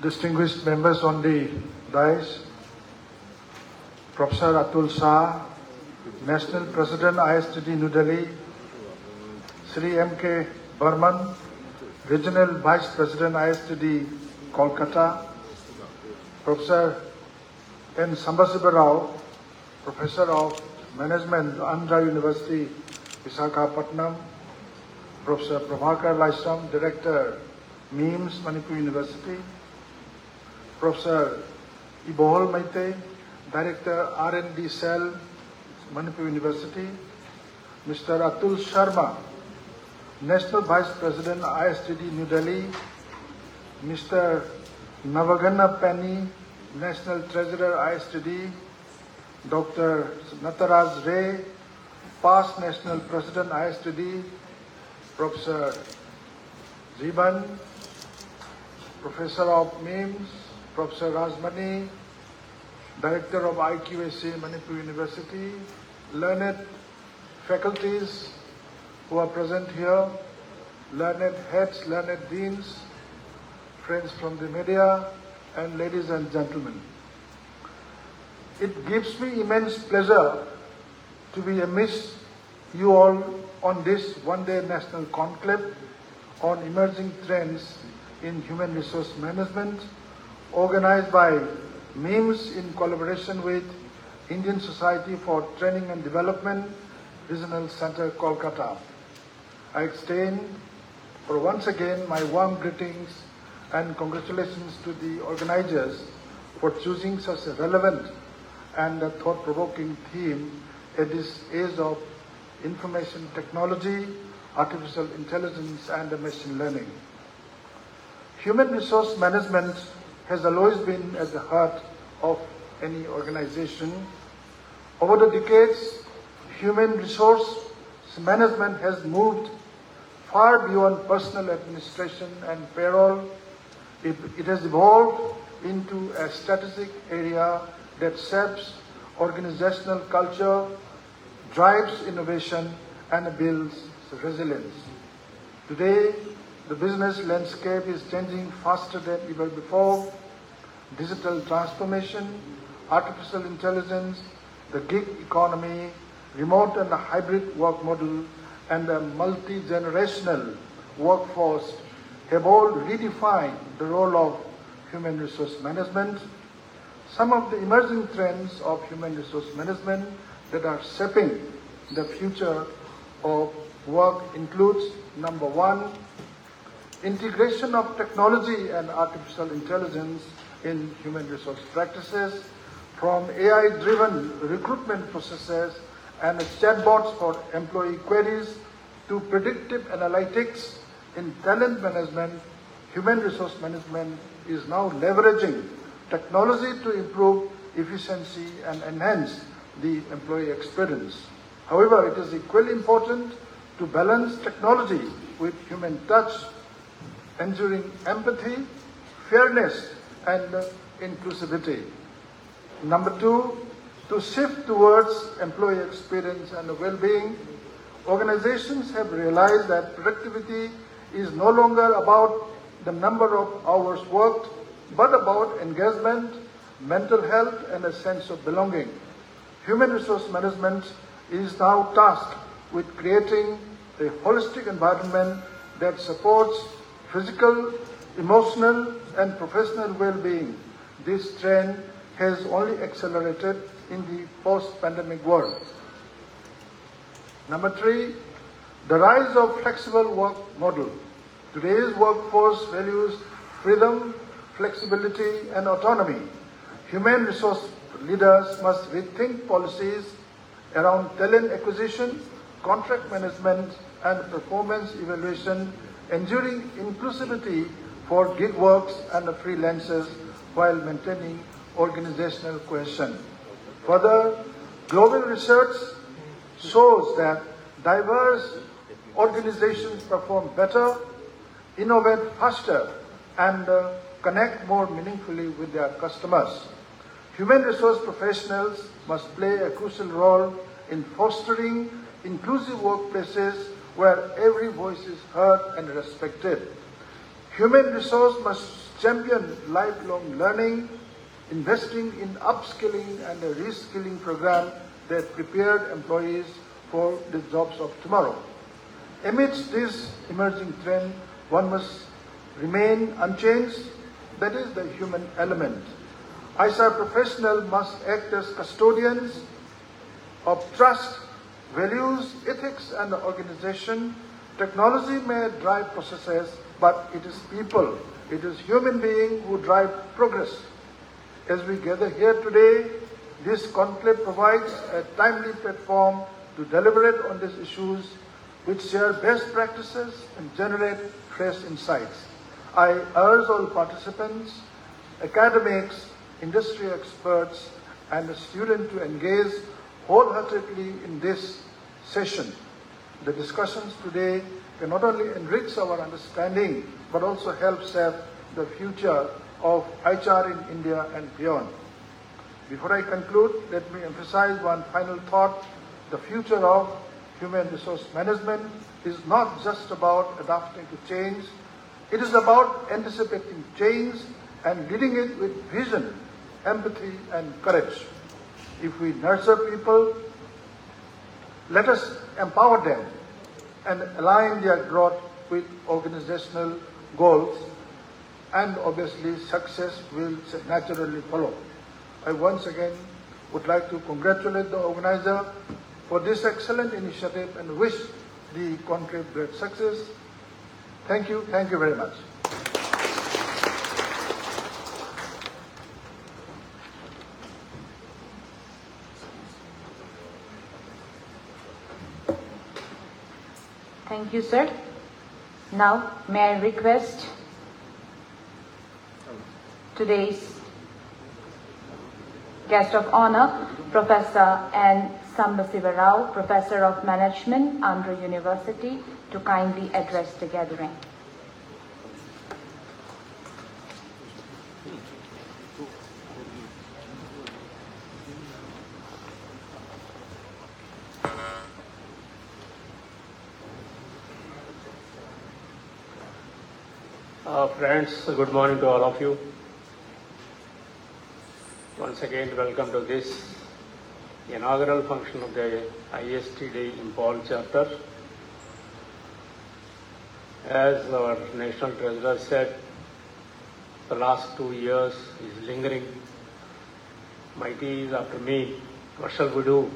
Distinguished members on the dais, Professor Atul Shah, National President ISTD New Delhi, Shri M.K. Burman, Regional Vice President ISTD Kolkata, Professor N. Sambasiva, Professor of Management, Andhra University, Vishakhapatnam, Professor Prabhakar Laishram, Director, MIMS, Manipur University, Professor Ibohol Maite, Director, R&D Cell, Manipur University, Mr. Atul Sharma, National Vice President, ISTD New Delhi, Mr. Navaganna Penny, National Treasurer, ISTD, Dr. Nataraj Ray, past National President, ISTD, Professor Ziban, Professor of MIMS, Professor Rajmani, Director of IQAC, Manipur University, learned faculties who are present here, learned heads, learned deans, friends from the media, and ladies and gentlemen. It gives me immense pleasure to be amidst you all on this one-day national conclave on emerging trends in human resource management, organized by MIMS in collaboration with Indian Society for Training and Development, Regional Center, Kolkata. I extend for once again my warm greetings and congratulations to the organizers for choosing such a relevant and a thought-provoking theme at this age of information technology, artificial intelligence, and machine learning. Human resource management has always been at the heart of any organization. Over the decades, human resource management has moved far beyond personal administration and payroll. It has evolved into a strategic area that shapes organizational culture, drives innovation, and builds resilience. Today, the business landscape is changing faster than ever before. Digital transformation, artificial intelligence, the gig economy, remote and hybrid work model, and a multi-generational workforce have all redefined the role of human resource management. Some of the emerging trends of human resource management that are shaping the future of work includes, number one, integration of technology and artificial intelligence in human resource practices, from AI-driven recruitment processes and chatbots for employee queries to predictive analytics in talent management. Human resource management is now leveraging technology to improve efficiency and enhance the employee experience. However, it is equally important to balance technology with human touch, ensuring empathy, fairness, and inclusivity. Number two, to shift towards employee experience and well-being, organizations have realized that productivity is no longer about the number of hours worked, but about engagement, mental health, and a sense of belonging. Human resource management is now tasked with creating a holistic environment that supports physical, emotional, and professional well-being. This trend has only accelerated in the post-pandemic world. Number three, the rise of flexible work model. Today's workforce values freedom, flexibility, and autonomy. Human resource leaders must rethink policies around talent acquisition, contract management, and performance evaluation, ensuring inclusivity for gig works and freelancers while maintaining organizational cohesion. Further, global research shows that diverse organizations perform better, innovate faster, and connect more meaningfully with their customers. Human resource professionals must play a crucial role in fostering inclusive workplaces where every voice is heard and respected. Human resource must champion lifelong learning, investing in upskilling and a reskilling program that prepared employees for the jobs of tomorrow. Amidst this emerging trend, one must remain unchanged, that is the human element. ISR professionals must act as custodians of trust, values, ethics, and organization. Technology may drive processes, but it is people, it is human beings who drive progress. As we gather here today, this conclave provides a timely platform to deliberate on these issues, which share best practices and generate fresh insights. I urge all participants, academics, industry experts, and the students to engage wholeheartedly in this session. The discussions today can not only enrich our understanding, but also help shape the future of HR in India and beyond. Before I conclude, let me emphasize one final thought. The future of human resource management is not just about adapting to change. It is about anticipating change and leading it with vision, empathy, and courage. If we nurture people, let us empower them and align their growth with organizational goals, and obviously success will naturally follow. I once again would like to congratulate the organizer for this excellent initiative and wish the conclave great success. Thank you very much. Thank you, sir. Now, may I request today's guest of honor, Professor N. Sambasiva Rao, Professor of Management, Andhra University, to kindly address the gathering. Friends, good morning to all of you. Once again, welcome to this inaugural function of the ISTD Imphal Chapter. As our National Treasurer said, the last 2 years is lingering. Mighty is after me. What shall we do?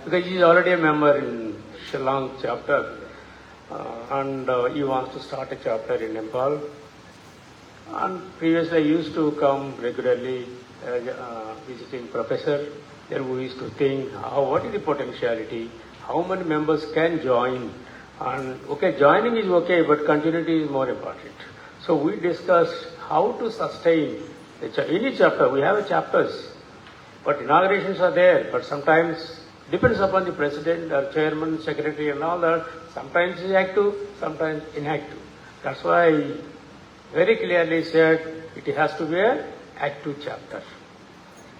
Because he is already a member in Shillong chapter and he wants to start a chapter in Imphal. And previously I used to come regularly as a visiting professor. Then we used to think, what is the potentiality? How many members can join? And okay, joining is okay, but continuity is more important. So we discussed how to sustain any chapter. We have chapters, but inaugurations are there. But sometimes depends upon the president or chairman, secretary, and all that. Sometimes it's active, sometimes inactive. That's why I very clearly said it has to be an active chapter.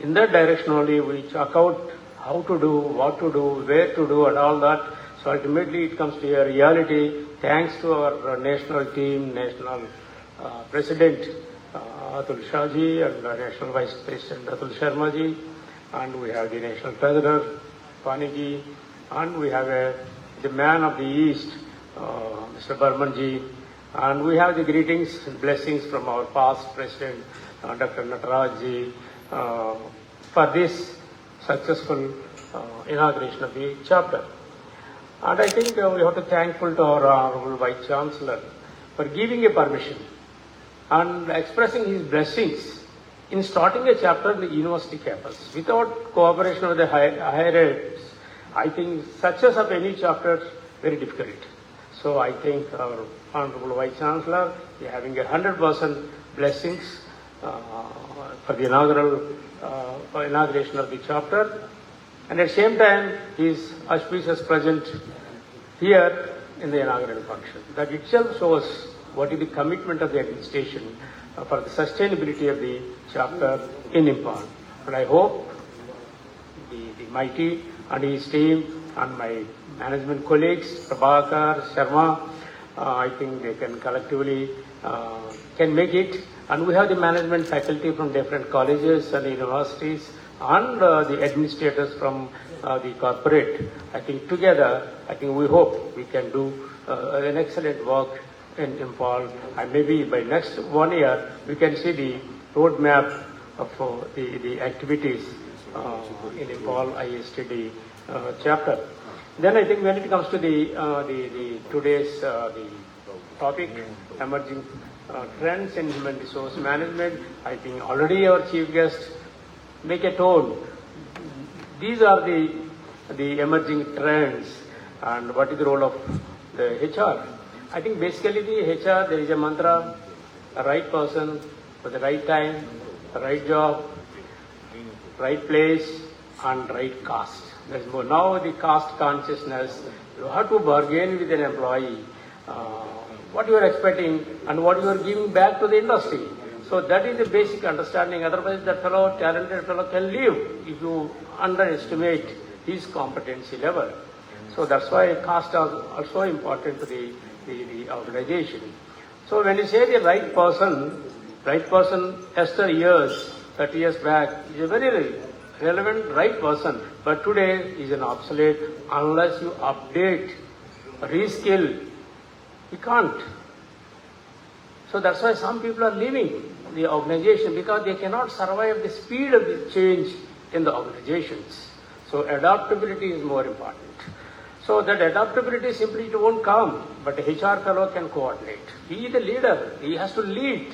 In that direction only we chalk out how to do, what to do, where to do, and all that. So ultimately it comes to a reality thanks to our national team, national president Atul Shah ji and national vice president Atul Sharma ji, and we have the national treasurer Pani ji, and we have the man of the East, Mr. Burman ji, and we have the greetings and blessings from our past president, Dr. Nataraj ji, for this successful inauguration of the chapter. And I think we have to thankful to our Honorable Vice-Chancellor for giving a permission and expressing his blessings in starting a chapter in the university campus. Without cooperation of the higher eds, I think success of any chapter is very difficult. So I think our Honorable Vice-Chancellor is having 100% blessings for the inauguration of the chapter. And at the same time, he is auspicious present here in the inaugural function. That itself shows what is the commitment of the administration for the sustainability of the chapter in Imphal. And I hope the mighty and his team and my management colleagues, Prabhakar, Sharma, I think they can collectively can make it. And we have the management faculty from different colleges and universities and the administrators from the corporate. I think together, I think we hope we can do an excellent work in Imphal, and maybe by next 1 year we can see the roadmap of the activities in Imphal ISTD chapter. Then I think when it comes to the today's the topic, emerging trends in human resource management, I think already our chief guest make a tone. These are the emerging trends and what is the role of the HR. I think basically the HR, there is a mantra, a right person for the right time, the right job, right place and right caste. There is more. Now the caste consciousness, you have to bargain with an employee what you are expecting and what you are giving back to the industry. So that is the basic understanding. Otherwise that fellow, talented fellow can leave if you underestimate his competency level. So that's why caste is also important to the organization. So when you say the right person yesterday years, 30 years back, is a very relevant right person, but today is an obsolete unless you update, reskill, you can't. So that's why some people are leaving the organization because they cannot survive the speed of the change in the organizations. So adaptability is more important. So that adaptability simply it won't come, but a HR fellow can coordinate. He is the leader. He has to lead,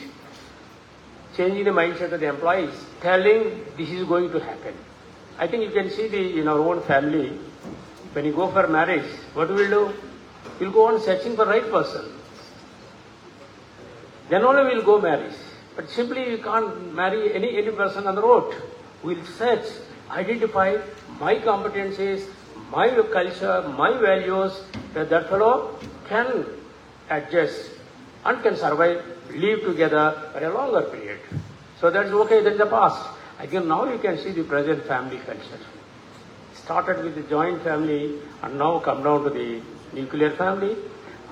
changing the mindset of the employees, telling this is going to happen. I think you can see in our own family, when you go for marriage, what we will do? We'll go on searching for right person. Then only we'll go marry. But simply you can't marry any person on the road. We'll search, identify my competencies, my culture, my values, that fellow can adjust and can survive, live together for a longer period. So that's okay, that's the past. I think now you can see the present family culture. Started with the joint family and now come down to the nuclear family.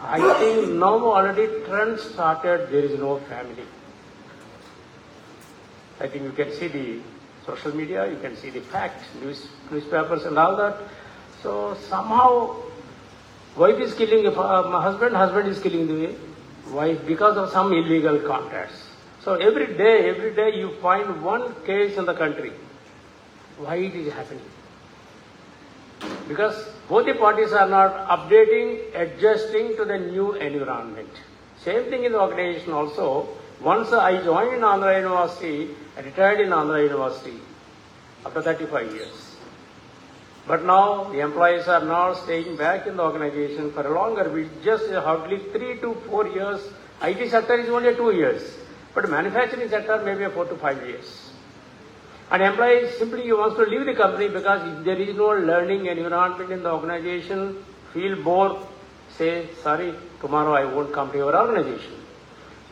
I think now already trend started, there is no family. I think you can see the social media, you can see the facts, newspapers and all that. So somehow wife is killing husband is killing the wife because of some illegal contacts. So every day you find one case in the country. Why it is happening? Because both the parties are not updating, adjusting to the new environment. Same thing in the organization also. Once I joined in Andhra University, I retired in Andhra University after 35 years. But now the employees are now staying back in the organization for a longer, just hardly 3 to 4 years. IT sector is only 2 years, but manufacturing sector maybe 4 to 5 years. And employees simply wants to leave the company because if there is no learning environment in the organization, feel bored, say, sorry, tomorrow I won't come to your organization.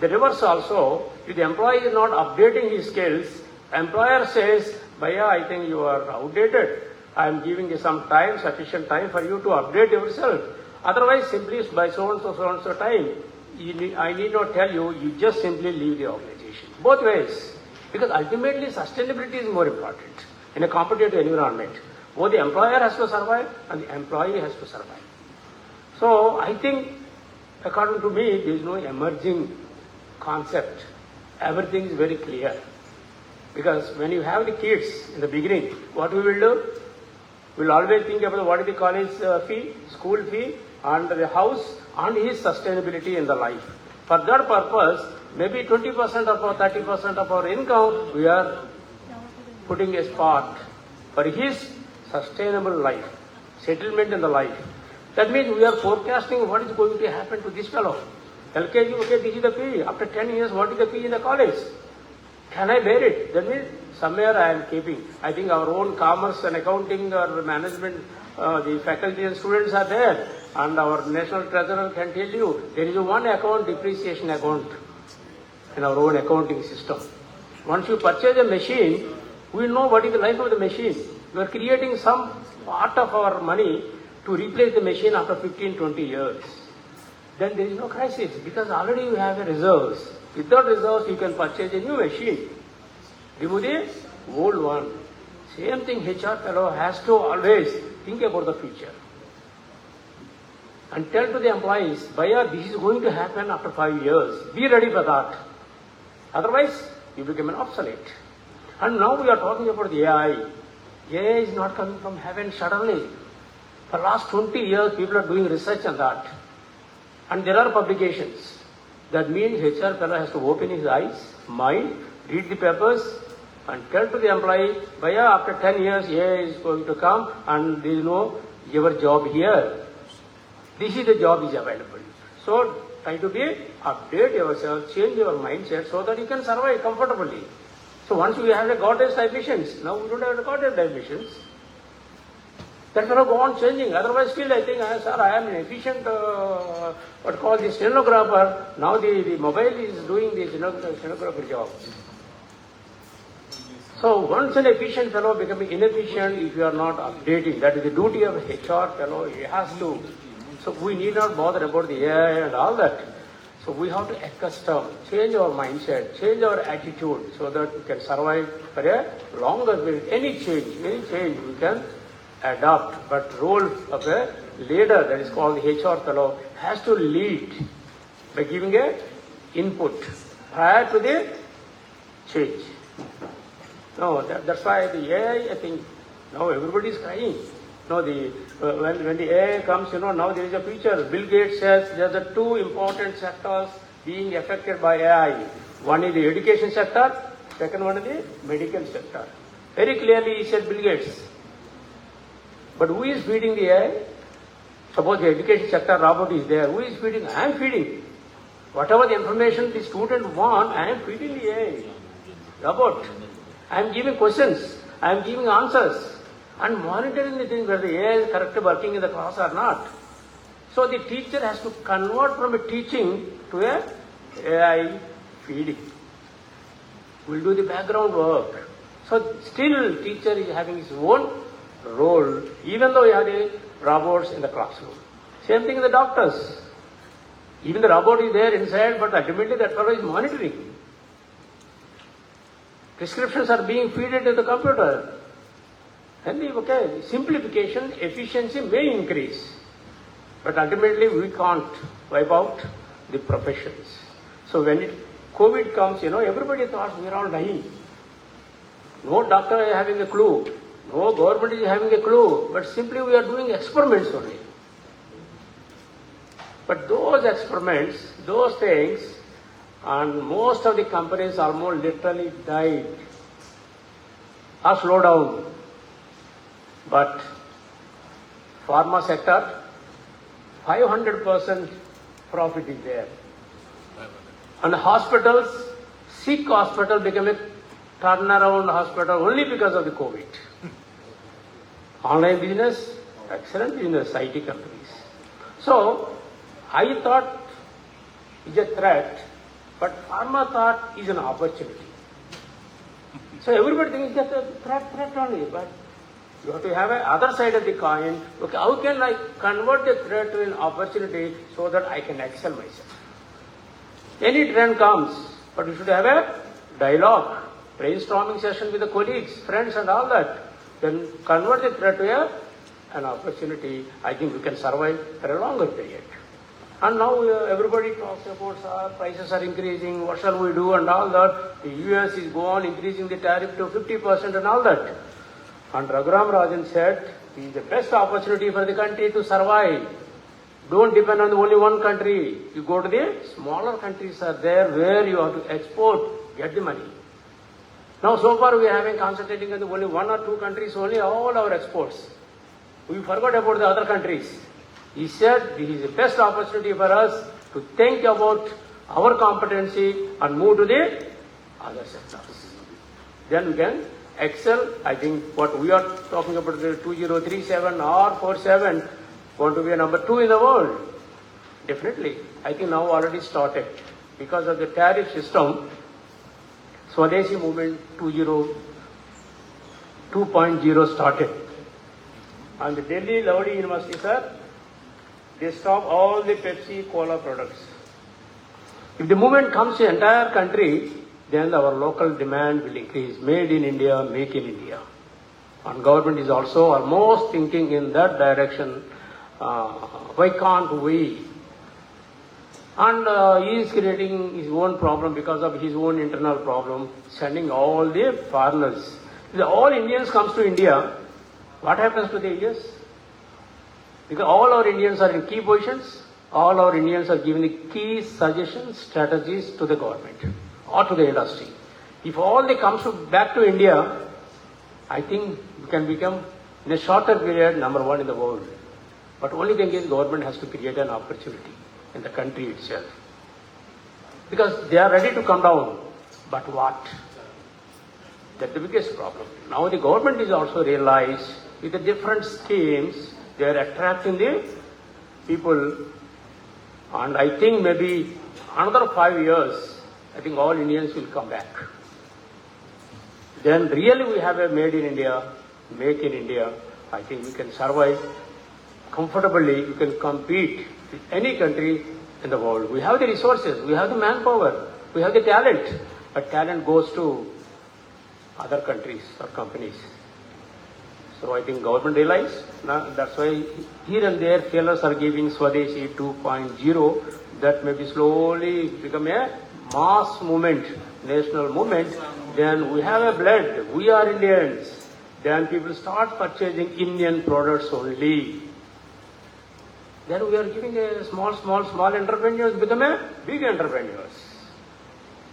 The reverse also, if the employee is not updating his skills, employer says, Bhaiya, I think you are outdated. I am giving you some time, sufficient time for you to update yourself. Otherwise, simply by so and so time, I need not tell you, you just simply leave the organization. Both ways. Because ultimately sustainability is more important in a competitive environment. Both the employer has to survive and the employee has to survive. So I think, according to me, there is no emerging concept. Everything is very clear. Because when you have the kids in the beginning, what we will do? We will always think about what is the college fee, school fee, and the house, and his sustainability in the life. For that purpose, maybe 20% or 30% of our income, we are putting a spot for his sustainable life, settlement in the life. That means we are forecasting what is going to happen to this fellow. LKG, okay, this is the fee. After 10 years, what is the fee in the college? Can I bear it? That means somewhere I am keeping. I think our own commerce and accounting or management, the faculty and students are there. And our national treasurer can tell you, there is one account, depreciation account, in our own accounting system. Once you purchase a machine, we know what is the life of the machine. We are creating some part of our money to replace the machine after 15, 20 years. Then there is no crisis because already you have a reserves. Without reserves, you can purchase a new machine. Remove the old one. Same thing, HR fellow has to always think about the future. And tell to the employees, Bhaiya, this is going to happen after 5 years. Be ready for that. Otherwise, you become an obsolete. And now we are talking about the AI. AI is not coming from heaven suddenly. For the last 20 years, people are doing research on that. And there are publications. That means HR fellow has to open his eyes, mind, read the papers, and tell to the employee, Bhaiya, after 10 years, AI is going to come, and there is no your job here. This is the job is available. So try to update yourself, change your mindset so that you can survive comfortably. So once we have got established missions, now we don't have got established missions. That cannot go on changing. Otherwise, still I think, sir, I am an efficient, what called the stenographer. Now the mobile is doing the stenographer job. So once an efficient fellow becoming inefficient if you are not updating, that is the duty of HR fellow, he has to. So we need not bother about the AI and all that. So we have to accustom, change our mindset, change our attitude so that we can survive for a longer period. Any change we can adopt. But role of a leader, that is called the HR fellow, has to lead by giving a input prior to the change. No, that's why the AI, I think, now everybody is crying. No, when the AI comes, now there is a future. Bill Gates says there are two important sectors being affected by AI. One is the education sector, second one is the medical sector. Very clearly he said Bill Gates. But who is feeding the AI? Suppose the education sector robot is there. Who is feeding? I am feeding. Whatever the information the student wants, I am feeding the AI robot. I am giving questions. I am giving answers. And monitoring the things whether the AI is correctly working in the class or not. So the teacher has to convert from a teaching to a AI feeding. We'll do the background work. So still teacher is having his own role, even though you have the robots in the classroom. Same thing with the doctors. Even the robot is there inside, but ultimately that fellow is monitoring. Prescriptions are being fed into the computer. And okay, simplification, efficiency may increase, but ultimately we can't wipe out the professions. So when COVID comes, everybody thought we are all dying. No doctor is having a clue. No government is having a clue. But simply we are doing experiments only. But those experiments, those things, and most of the companies almost literally died or slowed down. But pharma sector, 500% profit is there. And hospitals, sick hospital became a turnaround hospital only because of the COVID. Online business, excellent business, IT companies. So, I thought is a threat, but pharma thought is an opportunity. So everybody thinks that a threat only, but you have to have a other side of the coin. Okay, how can I convert the threat to an opportunity so that I can excel myself? Any trend comes, but you should have a dialogue, brainstorming session with the colleagues, friends and all that. Then convert the threat to an opportunity. I think we can survive for a longer period. And now everybody talks about prices are increasing, what shall we do and all that. The US is go on increasing the tariff to 50% and all that. And Raghuram Rajan said, it is the best opportunity for the country to survive. Don't depend on only one country. You go to the smaller countries are there where you have to export, get the money. Now so far we are having concentrating on only one or two countries only, all our exports. We forgot about the other countries. He said this is the best opportunity for us to think about our competency and move to the other sectors. Then we can excel. I think what we are talking about, the 2037 or 47, want to be a number 2 in the world. Definitely. I think now already started. Because of the tariff system, Swadeshi movement 2.0 started. And the Delhi Lovely University, sir, they stop all the Pepsi Cola products. If the movement comes to the entire country, then our local demand will increase. Made in India, make in India. And government is also almost thinking in that direction. Why can't we? And he is creating his own problem because of his own internal problem, sending all the foreigners. If all Indians comes to India, what happens to the Indians? Because all our Indians are in key positions, all our Indians are giving the key suggestions, strategies to the government or to the industry. If all they comes back to India, I think we can become in a shorter period number 1 in the world. But only thing is government has to create an opportunity in the country itself. Because they are ready to come down, but what? That's the biggest problem. Now the government is also realized with the different schemes, they are attracting the people, and I think maybe another 5 years, I think all Indians will come back. Then really we have a made in India, make in India. I think we can survive comfortably, we can compete with any country in the world. We have the resources, we have the manpower, we have the talent, but talent goes to other countries or companies. So I think government realized, that's why here and there fellows are giving Swadeshi 2.0, that may be slowly become a mass movement, national movement. Then we have a blood, we are Indians. Then people start purchasing Indian products only. Then we are giving a small entrepreneurs become a big entrepreneurs.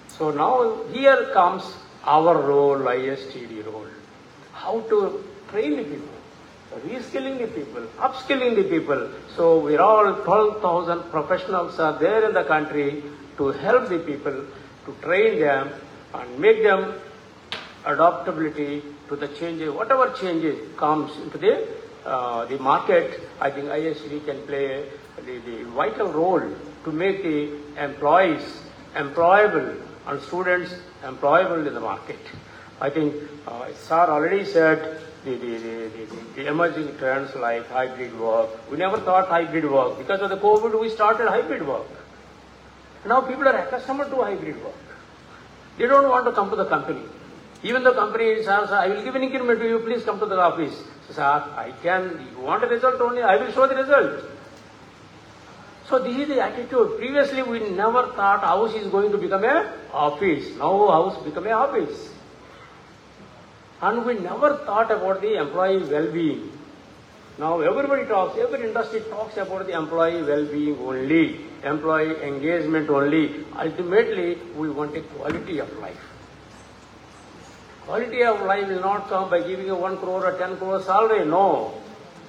So now here comes our role, ISTD role. How to train the people, reskilling the people, upskilling the people. So we are all 12,000 professionals are there in the country to help the people, to train them and make them adaptability to the changes, whatever changes comes into the market. I think ISTD can play the vital role to make the employees employable and students employable in the market. I think Sir already said the emerging trends like hybrid work. We never thought hybrid work. Because of the COVID, we started hybrid work. Now people are accustomed to hybrid work. They don't want to come to the company. Even the company says, I will give an increment to you, please come to the office. So, sir, I can, you want a result only, I will show the result. So this is the attitude. Previously we never thought house is going to become a office. Now house become a office. And we never thought about the employee well-being. Now everybody talks, every industry talks about the employee well-being only, employee engagement only. Ultimately, we want a quality of life. Quality of life will not come by giving a 1 crore or 10 crore salary. No.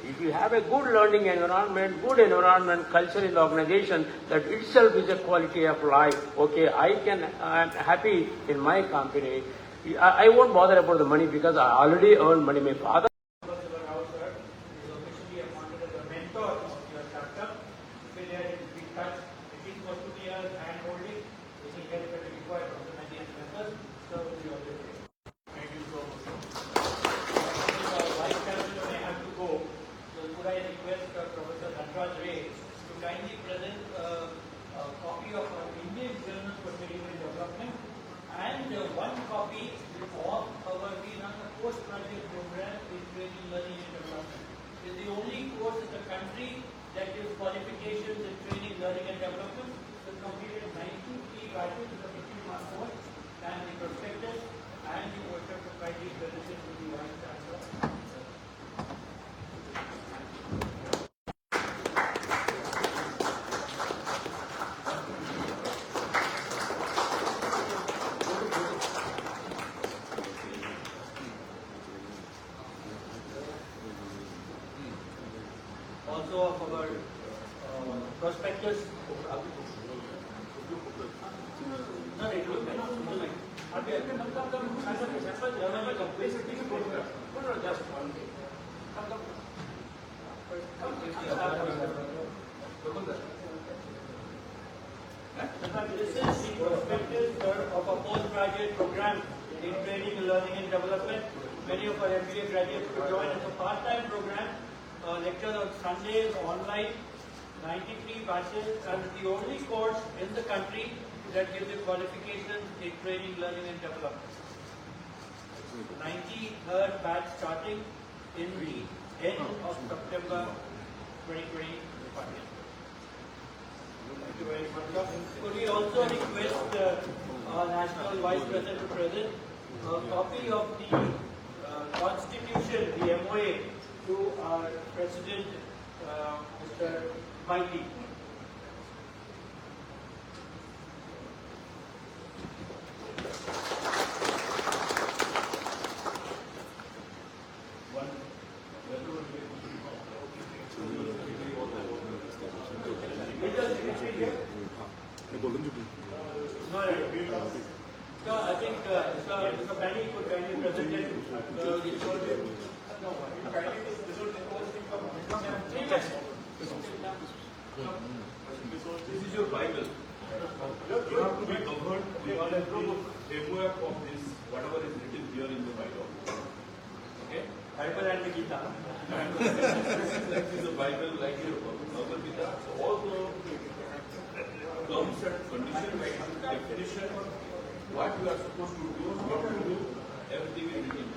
If you have a good learning environment, good environment, culture in the organization, that itself is a quality of life. Okay, I am happy in my company. I won't bother about the money because I already earned money. My father is officially appointed as a mentor of your chapter. So there is big touch. At least for 2 years hand holding, which will get better required from the many members. So we all the Thank you so much. Vice-Chancellor may have to go. So could I request Professor Ray to kindly present a copy of our Indian Journal for Military Development and one copy of our postgraduate program in training, learning and development. It is the only course in the country that gives qualifications in training, learning and development. So completed 93 batches with a 50-mark course and the prospectus and the workshop to kindly presented to the Vice-Chancellor. Also of our prospectus. This is the prospectus of a postgraduate program in training, learning and development. Many of our MBA graduates will join as a part-time program. Lectures on Sundays, online, 93 batches, and the only course in the country that gives you qualifications in training, learning and development. 93rd batch starting in the end of September 2025. Thank you very much. Could we also request our National Vice President to present a copy of the Constitution, the MOA, to our President, Mr. Mighty. So I think Mr. Penny could kindly present it. This is your Bible. You have to be governed by the framework of this, whatever is written here in the Bible. Okay? Bible and the Gita. This is the Bible, like your Bhagavad Gita. So all the terms and conditions, definition, what you are supposed to do, what to do, everything is written.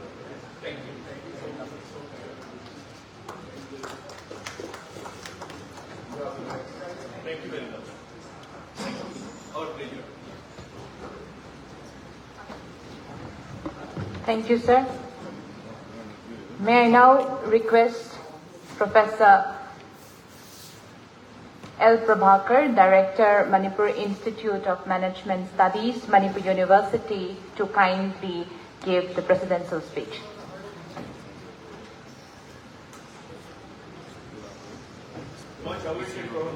Thank you. Thank you so much. Thank you very much. Thank you. Our pleasure. Thank you, sir. May I now request Professor L. Prabhakar, Director, Manipur Institute of Management Studies, Manipur University, to kindly give the presidential speech. Much awaited, Prof.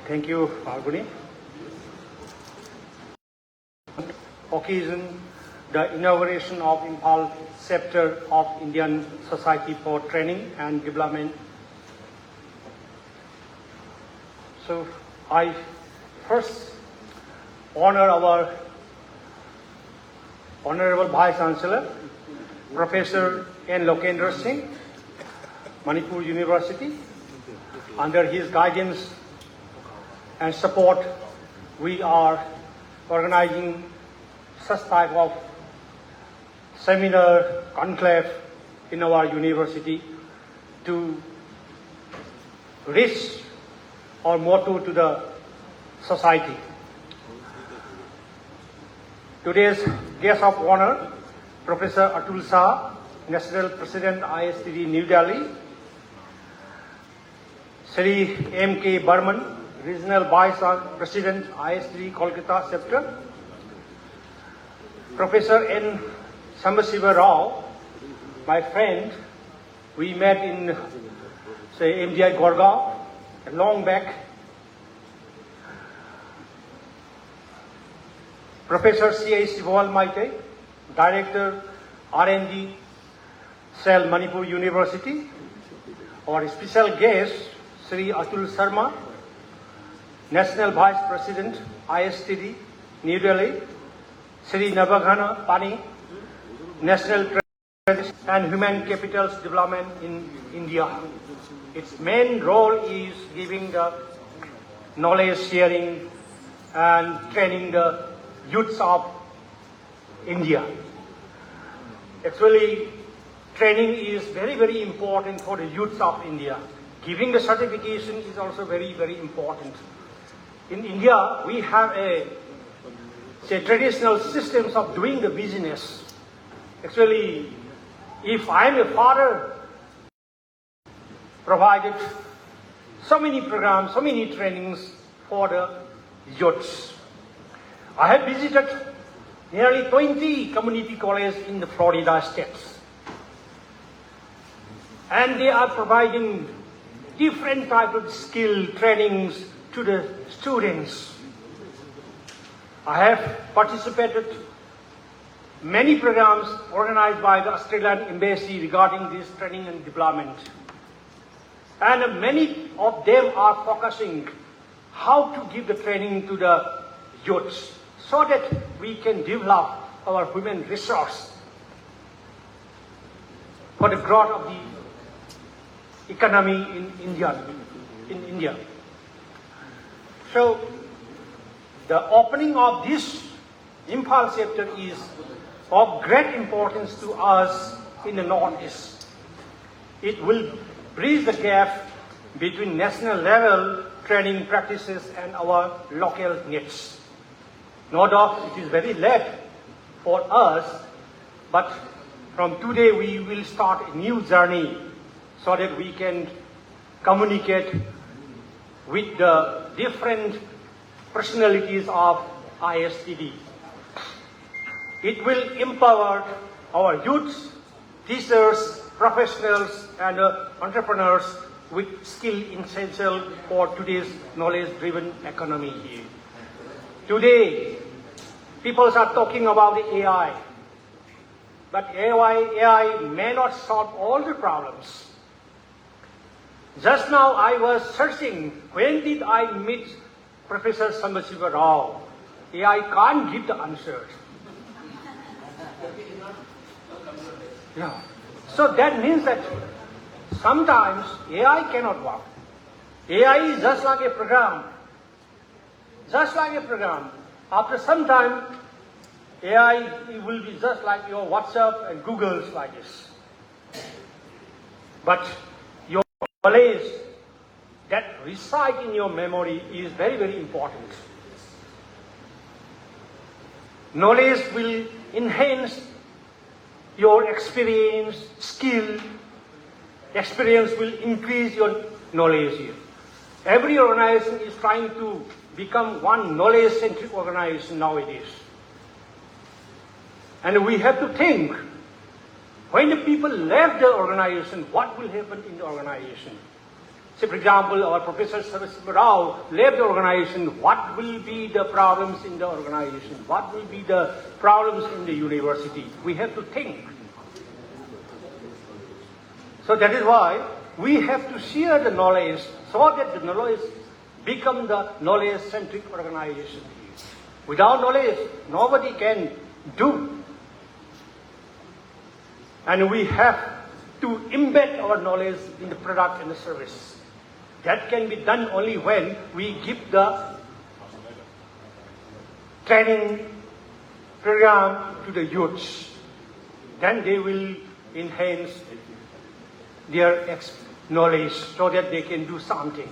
Thank you, Falguni. Occasion the inauguration of Imphal Chapter of Indian Society for Training and Development. So I first honor our Honorable Vice-Chancellor, Professor N. Lokendra Singh, Manipur University. Under his guidance and support, we are organizing such type of seminar, conclave in our university to reach our motto to the society. Today's guest of honor, Professor Atul Shah, National President ISTD New Delhi, Shri M.K. Burman, Regional Vice President ISTD Kolkata Chapter, Professor N. Sambasiva Rao, my friend, we met in, say, MDI Gorgaon, long back. Professor C.A. Sival Maite, Director R&D Cell Manipur University. Our special guest, Shri Atul Sharma, National Vice President ISTD New Delhi. Shri Navaghana Pani, National President and Human Capitals Development in India. Its main role is giving the knowledge sharing and training the youths of India. Actually, training is very, very important for the youths of India. Giving the certification is also very, very important. In India, we have traditional systems of doing the business. Actually, if I am a father, provided so many programs, so many trainings for the youths. I have visited nearly 20 community colleges in the Florida states. And they are providing different type of skill trainings to the students. I have participated many programs organized by the Australian Embassy regarding this training and development. And many of them are focusing how to give the training to the youths so that we can develop our human resource for the growth of the economy in India. So the opening of this Imphal chapter is of great importance to us in the Northeast. It will bridge the gap between national level training practices and our local needs. No doubt it is very late for us, but from today we will start a new journey so that we can communicate with the different personalities of ISTD. It will empower our youths, teachers, professionals, and entrepreneurs with skill essential for today's knowledge-driven economy. Today, people are talking about the AI, but AI may not solve all the problems. Just now I was searching, when did I meet Professor Sambasiva Rao? AI can't give the answers. Yeah. So that means that sometimes AI cannot work. AI is just like a program. Just like a program. After some time, AI will be just like your WhatsApp and Google's like this. But your knowledge that reside in your memory is very, very important. Knowledge will enhance your experience, skill. Experience will increase your knowledge here. Every organization is trying to become one knowledge-centric organization nowadays. And we have to think, when the people left the organization, what will happen in the organization? Say, for example, our Professor Sambasiva Rao left the organization, what will be the problems in the organization? What will be the problems in the university? We have to think. So that is why we have to share the knowledge so that the knowledge become the knowledge-centric organization. Without knowledge, nobody can do and we have to embed our knowledge in the product and the service. That can be done only when we give the training program to the youths. Then they will enhance their knowledge so that they can do something.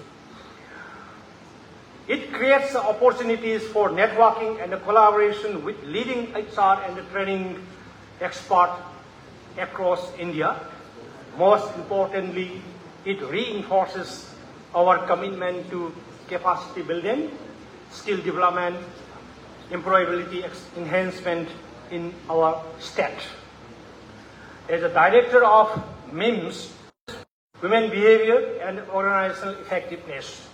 It creates opportunities for networking and collaboration with leading HR and training experts across India. Most importantly, it reinforces our commitment to capacity building, skill development, employability enhancement in our state. As a director of MIMS, Women Behavior and Organizational Effectiveness,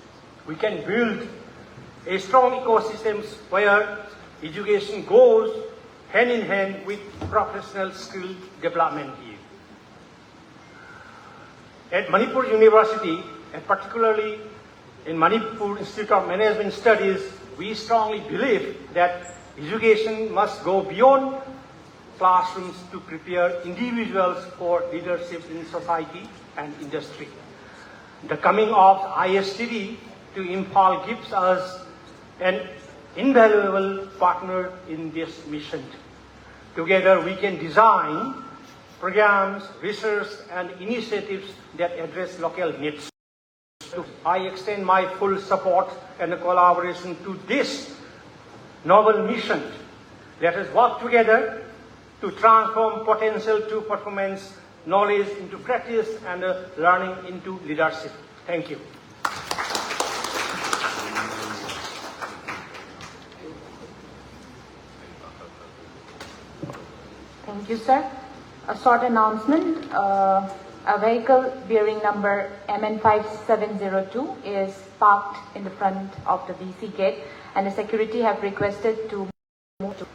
we can build a strong ecosystem where education goes hand in hand with professional skill development here. At Manipur University, and particularly in Manipur Institute of Management Studies, we strongly believe that education must go beyond classrooms to prepare individuals for leadership in society and industry. The coming of ISTD to Imphal gives us an invaluable partner in this mission. Together we can design programs, research and initiatives that address local needs. I extend my full support and collaboration to this noble mission. Let us work together to transform potential to performance, knowledge into practice, and learning into leadership. Thank you. Thank you, sir. A short announcement. A vehicle bearing number MN5702 is parked in the front of the VC gate, and the security have requested to move to.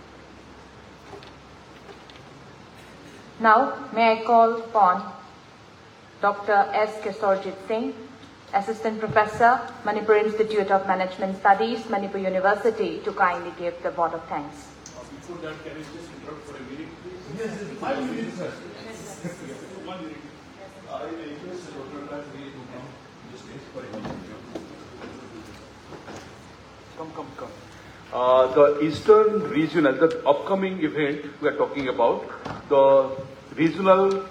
Now, may I call upon Dr. S. Kesorjit Singh, Assistant Professor, Manipur Institute of Management Studies, Manipur University, to kindly give the vote of thanks. Before that, can I just interrupt for a minute, please? Yes, 5 minutes, sir. 1 minute. I request Dr. Raj to come just for a minute. Come. The Eastern Regional, the upcoming event we are talking about, the Regional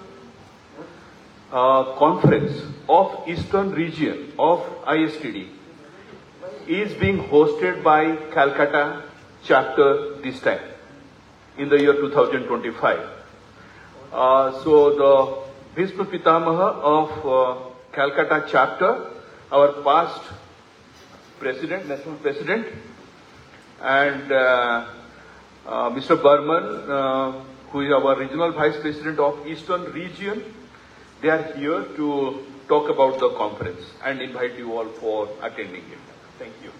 Conference of Eastern Region of ISTD is being hosted by Kolkata chapter this time in the year 2025. So the Bhishma Pitamaha of Kolkata chapter, our past president, national president, and Mr. Burman, who is our regional vice president of Eastern region, they are here to talk about the conference and invite you all for attending it. Thank you.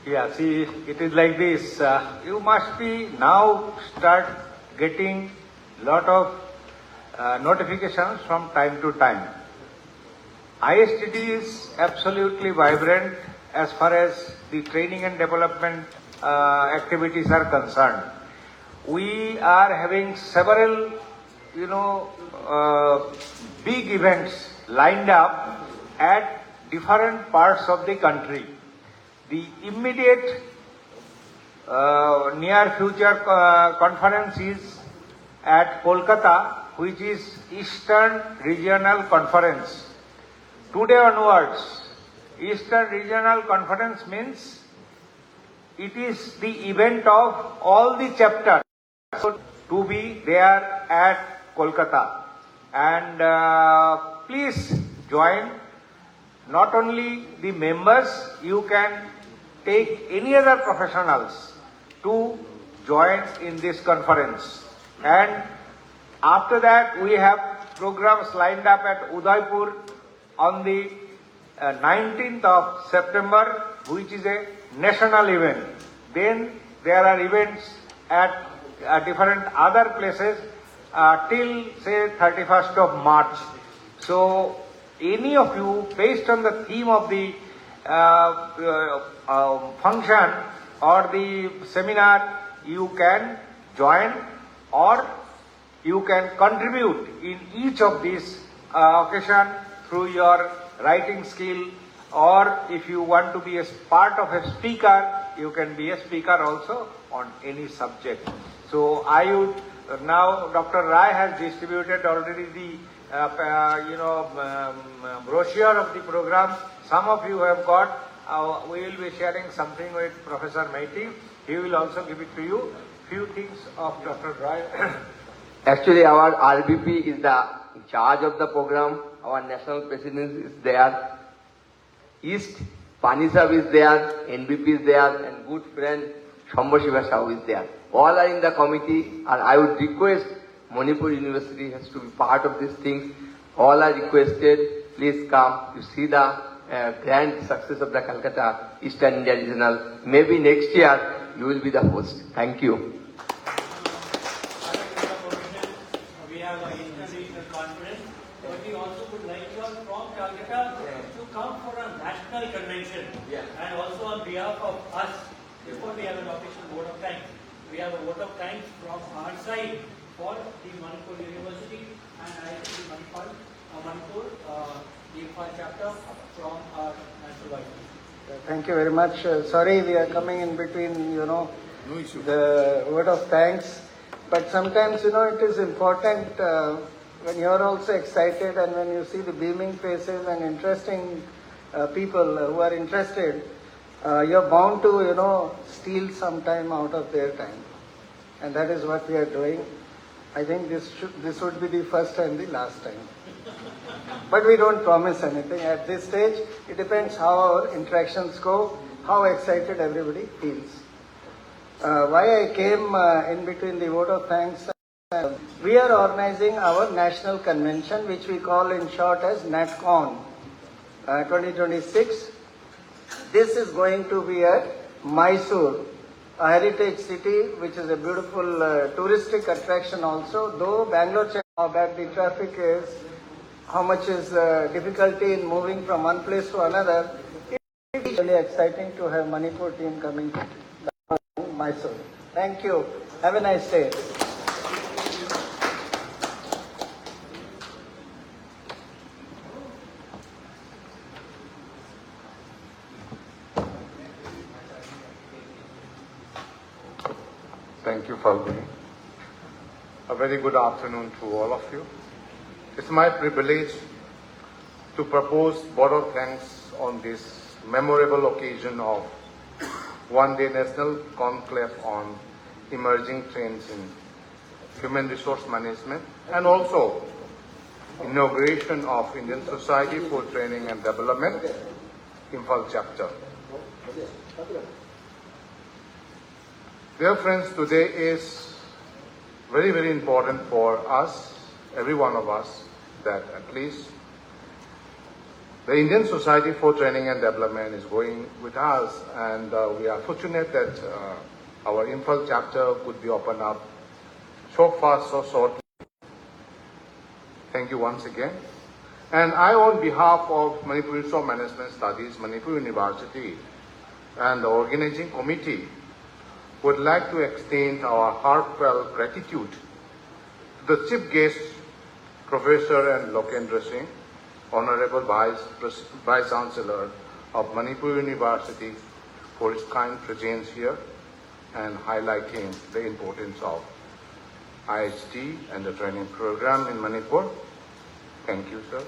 Yeah, see, it is like this. You must be now start getting lot of notifications from time to time. ISTD is absolutely vibrant as far as the training and development activities are concerned. We are having several, big events lined up at different parts of the country. The immediate near future conference is at Kolkata, which is Eastern Regional Conference. Today onwards, Eastern Regional Conference means it is the event of all the chapters to be there at Kolkata. And please join. Not only the members, you can take any other professionals to join in this conference. And after that, we have programs lined up at Udaipur on the 19th of September, which is a national event. Then there are events at different other places till say 31st of March. So any of you, based on the theme of the function or the seminar, you can join, or you can contribute in each of these occasion through your writing skill, or if you want to be a part of a speaker, you can be a speaker also on any subject. So I would now, Dr. Rai has distributed already the brochure of the program. Some of you have got. We will be sharing something with Professor Maiti. He will also give it to you. Few things of Dr. Rai. Actually, our RBP is the in charge of the program. Our national president is there. East, Panisab is there, NBP is there, and good friend Sambasiva Shah is there. All are in the committee, and I would request Manipur University has to be part of these things. All are requested, please come. You see the grand success of the Kolkata Eastern India Regional. Maybe next year you will be the host. Thank you. We have an international conference, but we also would like you all from Kolkata to come for a national convention. And also on behalf of us, before we have an official vote of thanks, we have a vote of thanks from our side for the Manipur University and ISTD Manipur, the Imphal Chapter from our national vice. Thank you very much. Sorry we are coming in between, No issue. the word of thanks. But sometimes, it is important when you are also excited and when you see the beaming faces and interesting people who are interested, you are bound to, steal some time out of their time. And that is what we are doing. I think this would be the first and the last time. But we don't promise anything at this stage. It depends how our interactions go, how excited everybody feels. Why I came in between the vote of thanks, we are organizing our national convention, which we call in short as NatCon 2026. This is going to be at Mysore, a heritage city, which is a beautiful touristic attraction also. Though Bangalore, how bad the traffic is, how much is difficulty in moving from one place to another, it is really exciting to have Manipur team coming to Mysore. Thank you. Have a nice day. Thank you, Falguni. A very good afternoon to all of you. It's my privilege to propose vote of thanks on this memorable occasion of one-day national conclave on emerging trends in human resource management and also inauguration of Indian Society for Training and Development, Imphal Chapter. Dear friends, today is very, very important for us, every one of us, that at least the Indian Society for Training and Development is going with us, and we are fortunate that our Imphal chapter could be opened up so fast, so shortly. Thank you once again. And I, on behalf of Manipur Resource Management Studies, Manipur University, and the organizing committee, would like to extend our heartfelt gratitude to the Chief Guest, Professor and Lokendra Singh, Honorable Vice-Chancellor of Manipur University, for his kind presence here and highlighting the importance of IST and the training program in Manipur. Thank you, sir.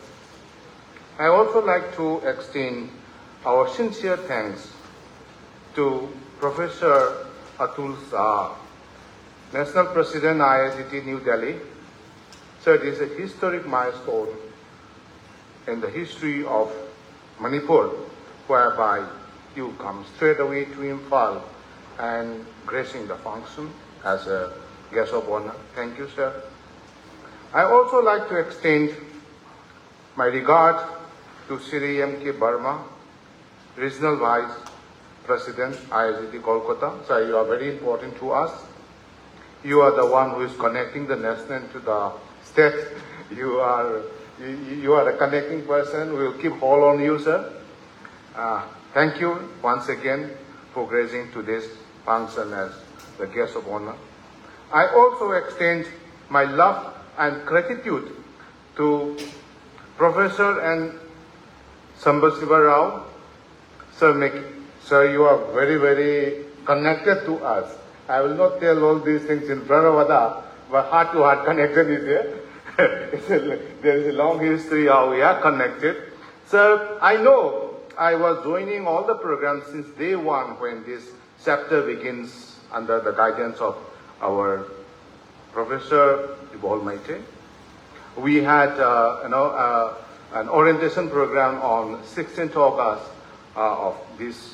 I also like to extend our sincere thanks to Professor Atul, National President, ISTD New Delhi. So it is a historic milestone in the history of Manipur, whereby you come straight away to Imphal and gracing the function as a guest of honor. Thank you, sir. I also like to extend my regard to Shri M.K. Burman, Regional Vice President, ISTD Kolkata. Sir, you are very important to us. You are the one who is connecting the national to the state. You are a connecting person. We will keep hold on you, sir. Thank you once again for gracing to this function as the guest of honor. I also extend my love and gratitude to Professor and Sambasiva Rao. Sir, you are very, very connected to us. I will not tell all these things in front of Ada, but heart-to-heart connection is there. There is a long history how we are connected. Sir, I know I was joining all the programs since day one when this chapter begins under the guidance of our Professor Almighty. We had an orientation program on 16th August of this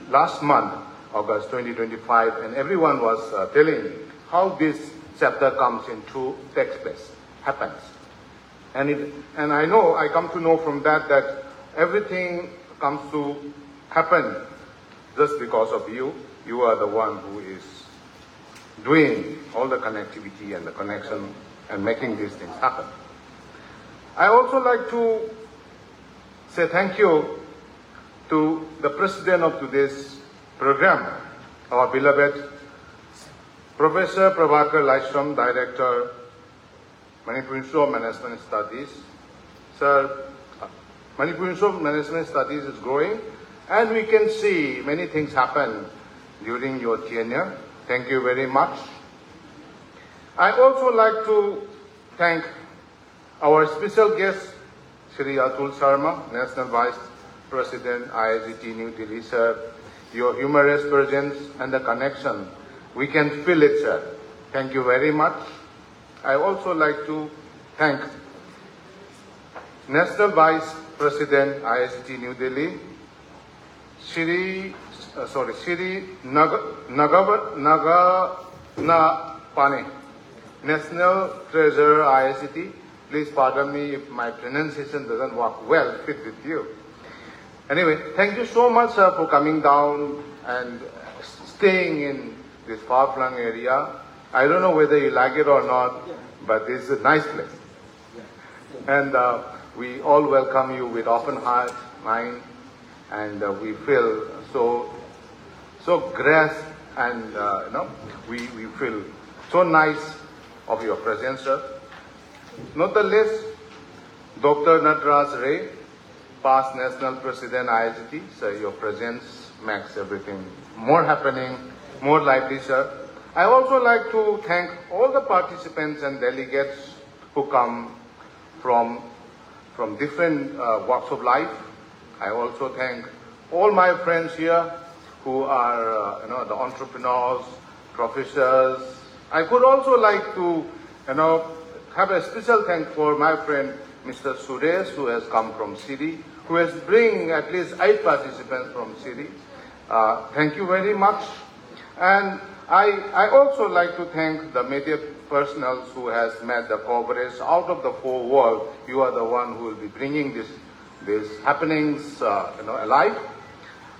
last month, August 2025, and everyone was telling how this chapter comes into text place, happens. And I know, I come to know from that everything comes to happen just because of you. You are the one who is doing all the connectivity and the connection and making these things happen. I also like to say thank you to the president of today's program, our beloved Professor Prabhakar Laishram, Director, Manipur Institute of Management Studies. Sir, Manipur Institute of Management Studies is growing, and we can see many things happen during your tenure. Thank you very much. I also like to thank our special guest, Shri Atul Sharma, National Vice President, ISTD New Delhi, sir. Your humorous presence and the connection, we can feel it, sir. Thank you very much. I also like to thank National Vice President, ISTD New Delhi, Shri Nagapane, National Treasurer, ISTD. Please pardon me if my pronunciation doesn't work well fit with you. Anyway, thank you so much, sir, for coming down and staying in this far-flung area. I don't know whether you like it or not, but this is a nice place. And we all welcome you with open heart, mind, and we feel so gracious, and we feel so nice of your presence, sir. Not the least, Dr. Nataraj Ray, past National President ISTD, sir, your presence makes everything more happening, more lively, sir. I also like to thank all the participants and delegates who come from different walks of life. I also thank all my friends here who are, the entrepreneurs, professors. I could also like to, have a special thank for my friend Mr. Suresh, who has come from Shri, who has bring at least 8 participants from Shri. Thank you very much. And I also like to thank the media personnel who has made the coverage out of the 4 world. You are the one who will be bringing these happenings, alive.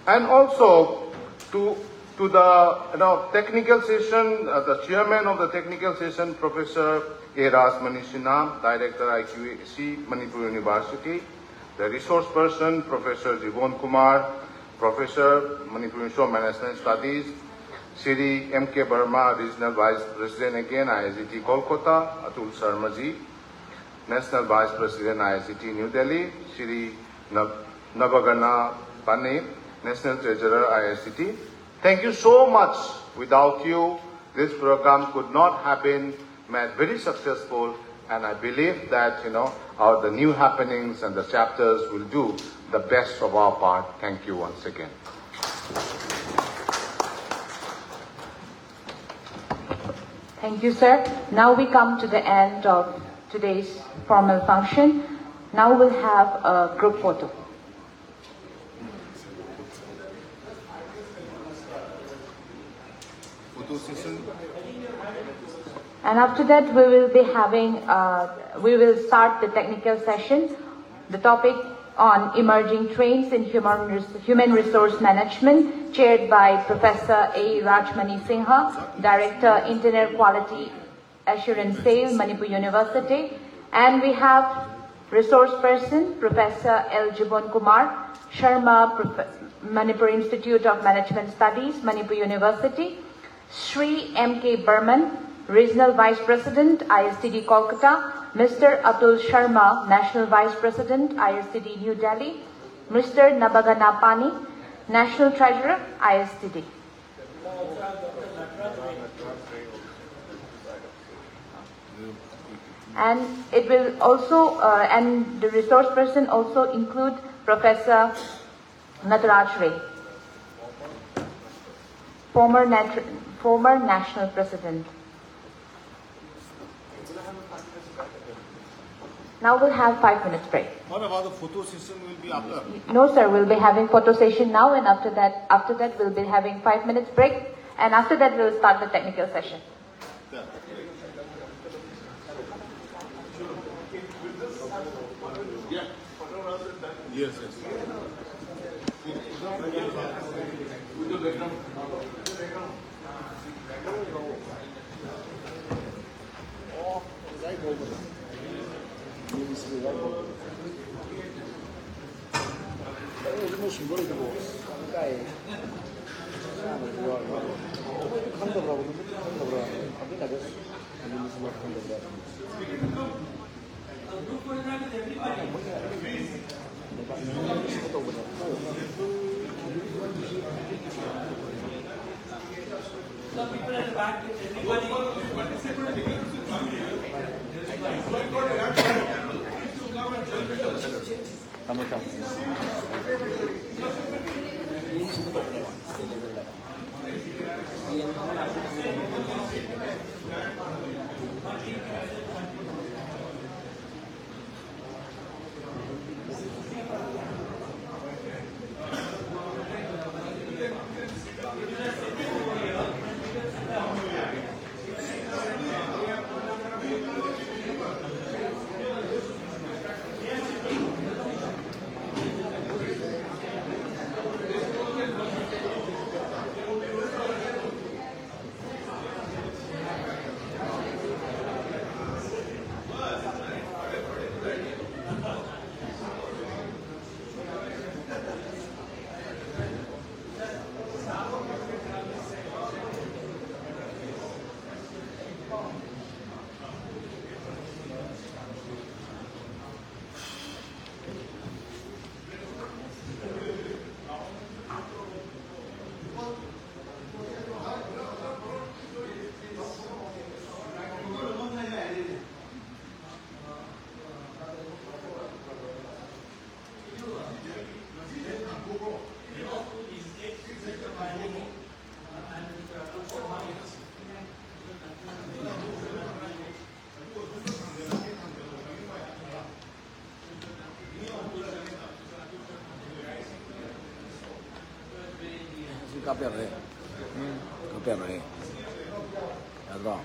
And also to the technical session, the chairman of the technical session, Professor Eras Manishina, Director IQAC, Manipur University, the resource person, Professor Jivon Kumar, Professor, Manipur Institute of Management Studies, Shri M.K. Burma, Regional Vice President again, ISTD Kolkata, Atul Sharmaji, National Vice President, ISTD New Delhi, Shri Nabagana Pane, National Treasurer, ISTD. Thank you so much. Without you, this program could not have been made very successful, and I believe that, the new happenings and the chapters will do the best of our part. Thank you once again. Thank you, sir. Now we come to the end of today's formal function. Now we'll have a group photo. Photo session. And after that, we will be having, we will start the technical session. The topic on emerging trends in human resource management, chaired by Professor A. Rajmani Singha, Director, Internal Quality Assurance Sale, Manipur University. And we have resource person, Professor L. Jibon Kumar Sharma, Manipur Institute of Management Studies, Manipur University. Shri M.K. Burman, Regional Vice President, ISTD Kolkata, Mr. Atul Sharma, National Vice President, ISTD New Delhi, Mr. Nabagana Pani, National Treasurer, ISTD. And it will also, and the resource person also include Professor Nataraj Ray, former National President. Now we'll have 5 minutes break. What about the photo session will be after? No, sir. We'll be having photo session now, and after that, we'll be having 5 minutes break, and after that, we'll start the technical session. Yeah. Yes, yes. Copy rồi. Copy rồi. Dạ rồi.